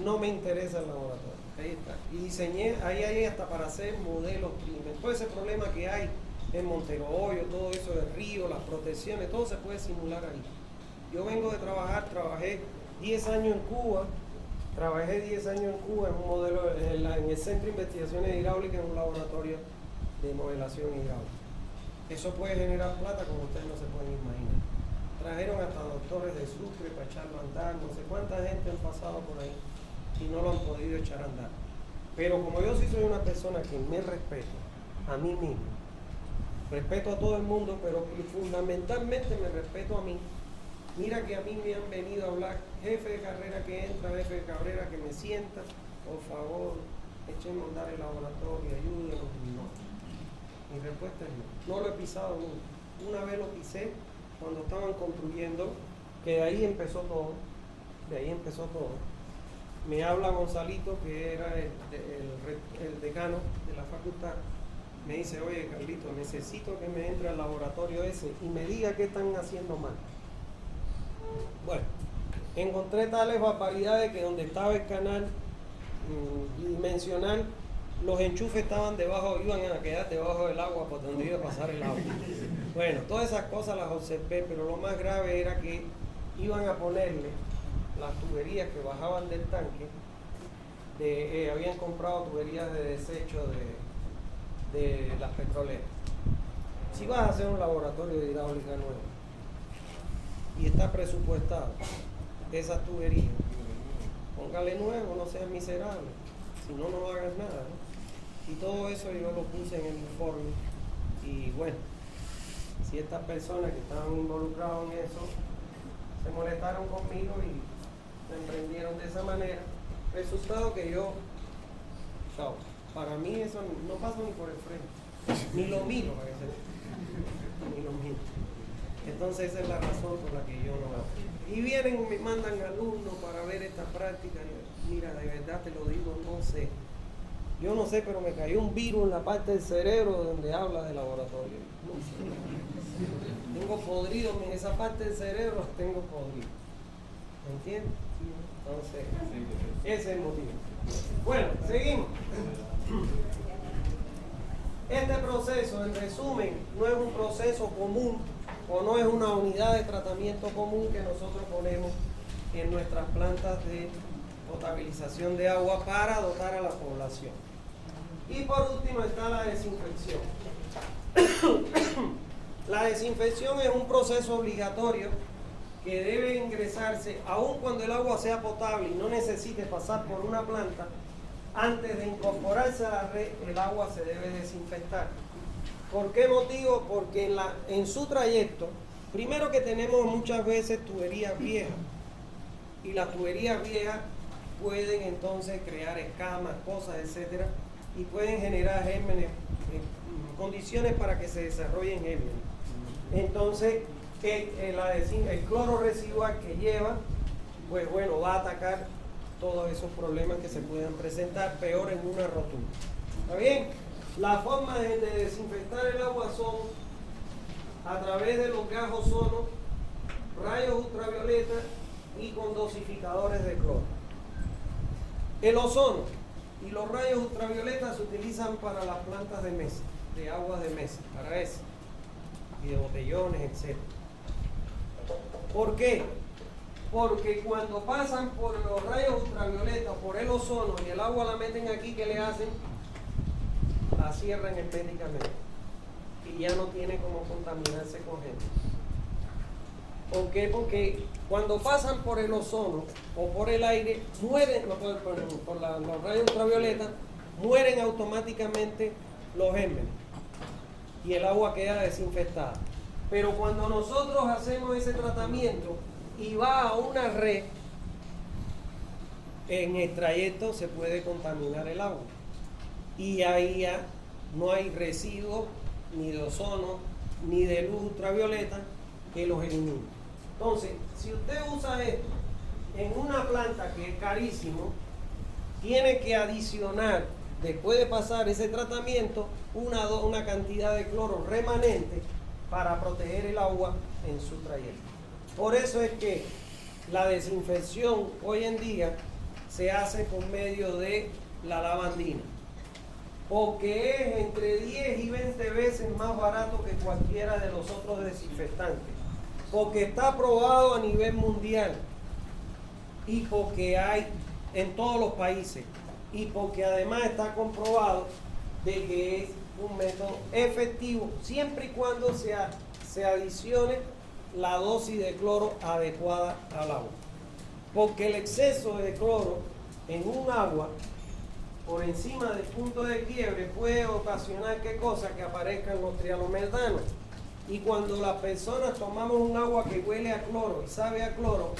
[SPEAKER 1] No me interesa el laboratorio. Ahí está. Y diseñé, ahí hay hasta para hacer modelos primeros. Todo ese problema que hay en Montero Hoyo, todo eso del río, las protecciones, todo se puede simular ahí. Yo vengo de trabajar, trabajé 10 años en Cuba, en un modelo, en el Centro de Investigaciones Hidráulicas, en un laboratorio de modelación hidráulica. Eso puede generar plata como ustedes no se pueden imaginar. Trajeron hasta doctores de Sucre para echarlo a andar, no sé cuánta gente han pasado por ahí y no lo han podido echar a andar. Pero como yo sí soy una persona que me respeto a mí mismo, respeto a todo el mundo, pero fundamentalmente me respeto a mí. Mira que a mí me han venido a hablar, jefe de carrera que entra, jefe de carrera que me sienta, por favor, échenme a andar el laboratorio, ayúdenos. No. Mi respuesta es no. No lo he pisado nunca. Una vez lo pisé cuando estaban construyendo, que de ahí empezó todo, me habla Gonzalito, que era el decano de la facultad, me dice, oye Carlito, necesito que me entre al laboratorio ese y me diga qué están haciendo mal. Bueno, encontré tales barbaridades que donde estaba el canal dimensional, los enchufes estaban debajo, iban a quedar debajo del agua por donde iba a pasar el agua. Bueno, todas esas cosas las observé, pero lo más grave era que iban a ponerle las tuberías que bajaban del tanque, habían comprado tuberías de desecho de las petroleras. Si vas a hacer un laboratorio de hidráulica nuevo y está presupuestado esas tuberías, póngale nuevo, no seas miserable, si no, no hagas nada, ¿no? Y todo eso yo lo puse en el informe y bueno, si estas personas que estaban involucradas en eso se molestaron conmigo y me emprendieron de esa manera, resultado que yo, chao, para mí eso no pasa ni por el frente, ni lo miro para que se ni lo miro. Entonces esa es la razón por la que yo no hago. Y vienen, me mandan alumnos para ver esta práctica. Y mira, de verdad te lo digo, no sé. Yo no sé, pero me cayó un virus en la parte del cerebro donde habla de laboratorio. No sé. Tengo podrido, en esa parte del cerebro tengo podrido. ¿Me entiendes? Entonces, ese es el motivo. Bueno, seguimos. Este proceso, en resumen, no es un proceso común o no es una unidad de tratamiento común que nosotros ponemos en nuestras plantas de potabilización de agua para dotar a la población. Y por último está la desinfección. La desinfección es un proceso obligatorio que debe ingresarse aun cuando el agua sea potable y no necesite pasar por una planta. Antes de incorporarse a la red, el agua se debe desinfectar. ¿Por qué motivo? Porque en su trayecto, primero que tenemos muchas veces tuberías viejas, y las tuberías viejas pueden entonces crear escamas, cosas, etcétera, y pueden generar gérmenes, condiciones para que se desarrollen gérmenes. Entonces, el cloro residual que lleva, pues bueno, va a atacar todos esos problemas que se puedan presentar, peor en una rotura. ¿Está bien? La forma de desinfectar el agua son a través de los gas ozono, rayos ultravioleta y con dosificadores de cloro. El ozono y los rayos ultravioleta se utilizan para las plantas de mesa, de aguas de mesa, para eso, y de botellones, etc. ¿Por qué? Porque cuando pasan por los rayos ultravioleta, por el ozono y el agua la meten aquí, ¿qué le hacen? La cierran herméticamente y ya no tiene cómo contaminarse con gente. ¿Por qué? Porque cuando pasan por el ozono o por el aire, mueren, por los rayos ultravioleta, mueren automáticamente los gérmenes y el agua queda desinfectada. Pero cuando nosotros hacemos ese tratamiento y va a una red, en el trayecto se puede contaminar el agua. Y ahí ya no hay residuos ni de ozono ni de luz ultravioleta que los elimine. Entonces, si usted usa esto en una planta que es carísimo, tiene que adicionar, después de pasar ese tratamiento, una cantidad de cloro remanente para proteger el agua en su trayecto. Por eso es que la desinfección hoy en día se hace por medio de la lavandina, porque es entre 10 y 20 veces más barato que cualquiera de los otros desinfectantes, porque está aprobado a nivel mundial y porque hay en todos los países y porque además está comprobado de que es un método efectivo siempre y cuando se adicione la dosis de cloro adecuada al agua, porque el exceso de cloro en un agua por encima del punto de quiebre puede ocasionar ¿qué cosa? Que aparezcan los trialometanos. Y cuando las personas tomamos un agua que huele a cloro y sabe a cloro,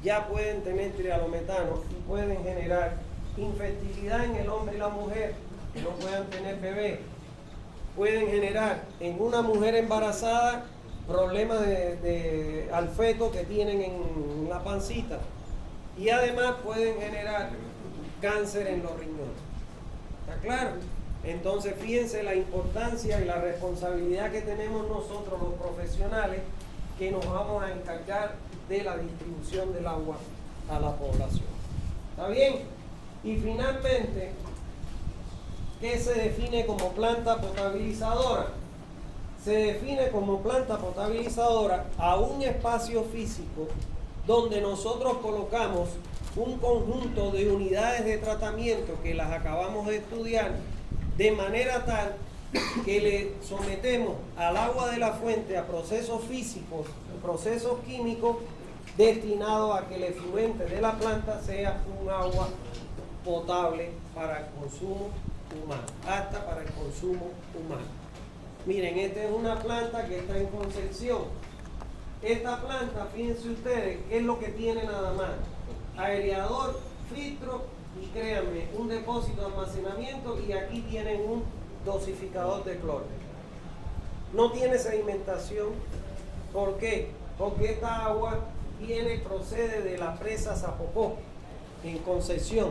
[SPEAKER 1] ya pueden tener trialometanos y pueden generar infertilidad en el hombre y la mujer, que no puedan tener bebé. Pueden generar en una mujer embarazada problemas al feto que tienen en la pancita. Y además pueden generar cáncer en los riñones. ¿Está claro? Entonces fíjense la importancia y la responsabilidad que tenemos nosotros los profesionales que nos vamos a encargar de la distribución del agua a la población. ¿Está bien? Y finalmente, ¿qué se define como planta potabilizadora? Se define como planta potabilizadora a un espacio físico donde nosotros colocamos un conjunto de unidades de tratamiento que las acabamos de estudiar, de manera tal que le sometemos al agua de la fuente a procesos físicos, procesos químicos, destinados a que el efluente de la planta sea un agua potable para el consumo humano, apta para el consumo humano. Miren, esta es una planta que está en Concepción. Esta planta, fíjense ustedes, ¿qué es lo que tiene nada más? Aereador, filtro y créanme, un depósito de almacenamiento, y aquí tienen un dosificador de cloro. No tiene sedimentación. ¿Por qué? Porque esta agua procede de la presa Zapopó en Concepción,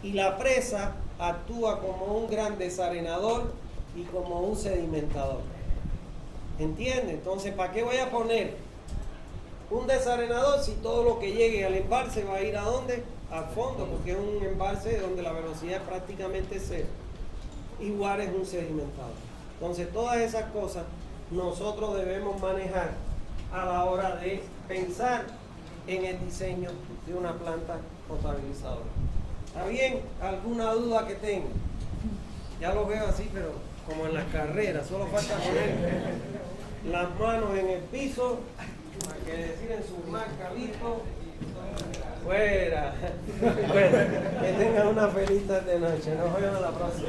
[SPEAKER 1] y la presa actúa como un gran desarenador y como un sedimentador. ¿Entiende? Entonces, ¿para qué voy a poner un desarenador si todo lo que llegue al embalse va a ir a dónde? Al fondo, porque es un embalse donde la velocidad es prácticamente cero. Igual es un sedimentador. Entonces, todas esas cosas nosotros debemos manejar a la hora de pensar en el diseño de una planta potabilizadora. ¿Está bien? ¿Alguna duda que tenga? Ya lo veo así, pero como en las carreras, solo falta poner las manos en el piso, que decir en su marca, listo, fuera. Bueno, que tengan una feliz tarde noche. Nos vemos la próxima.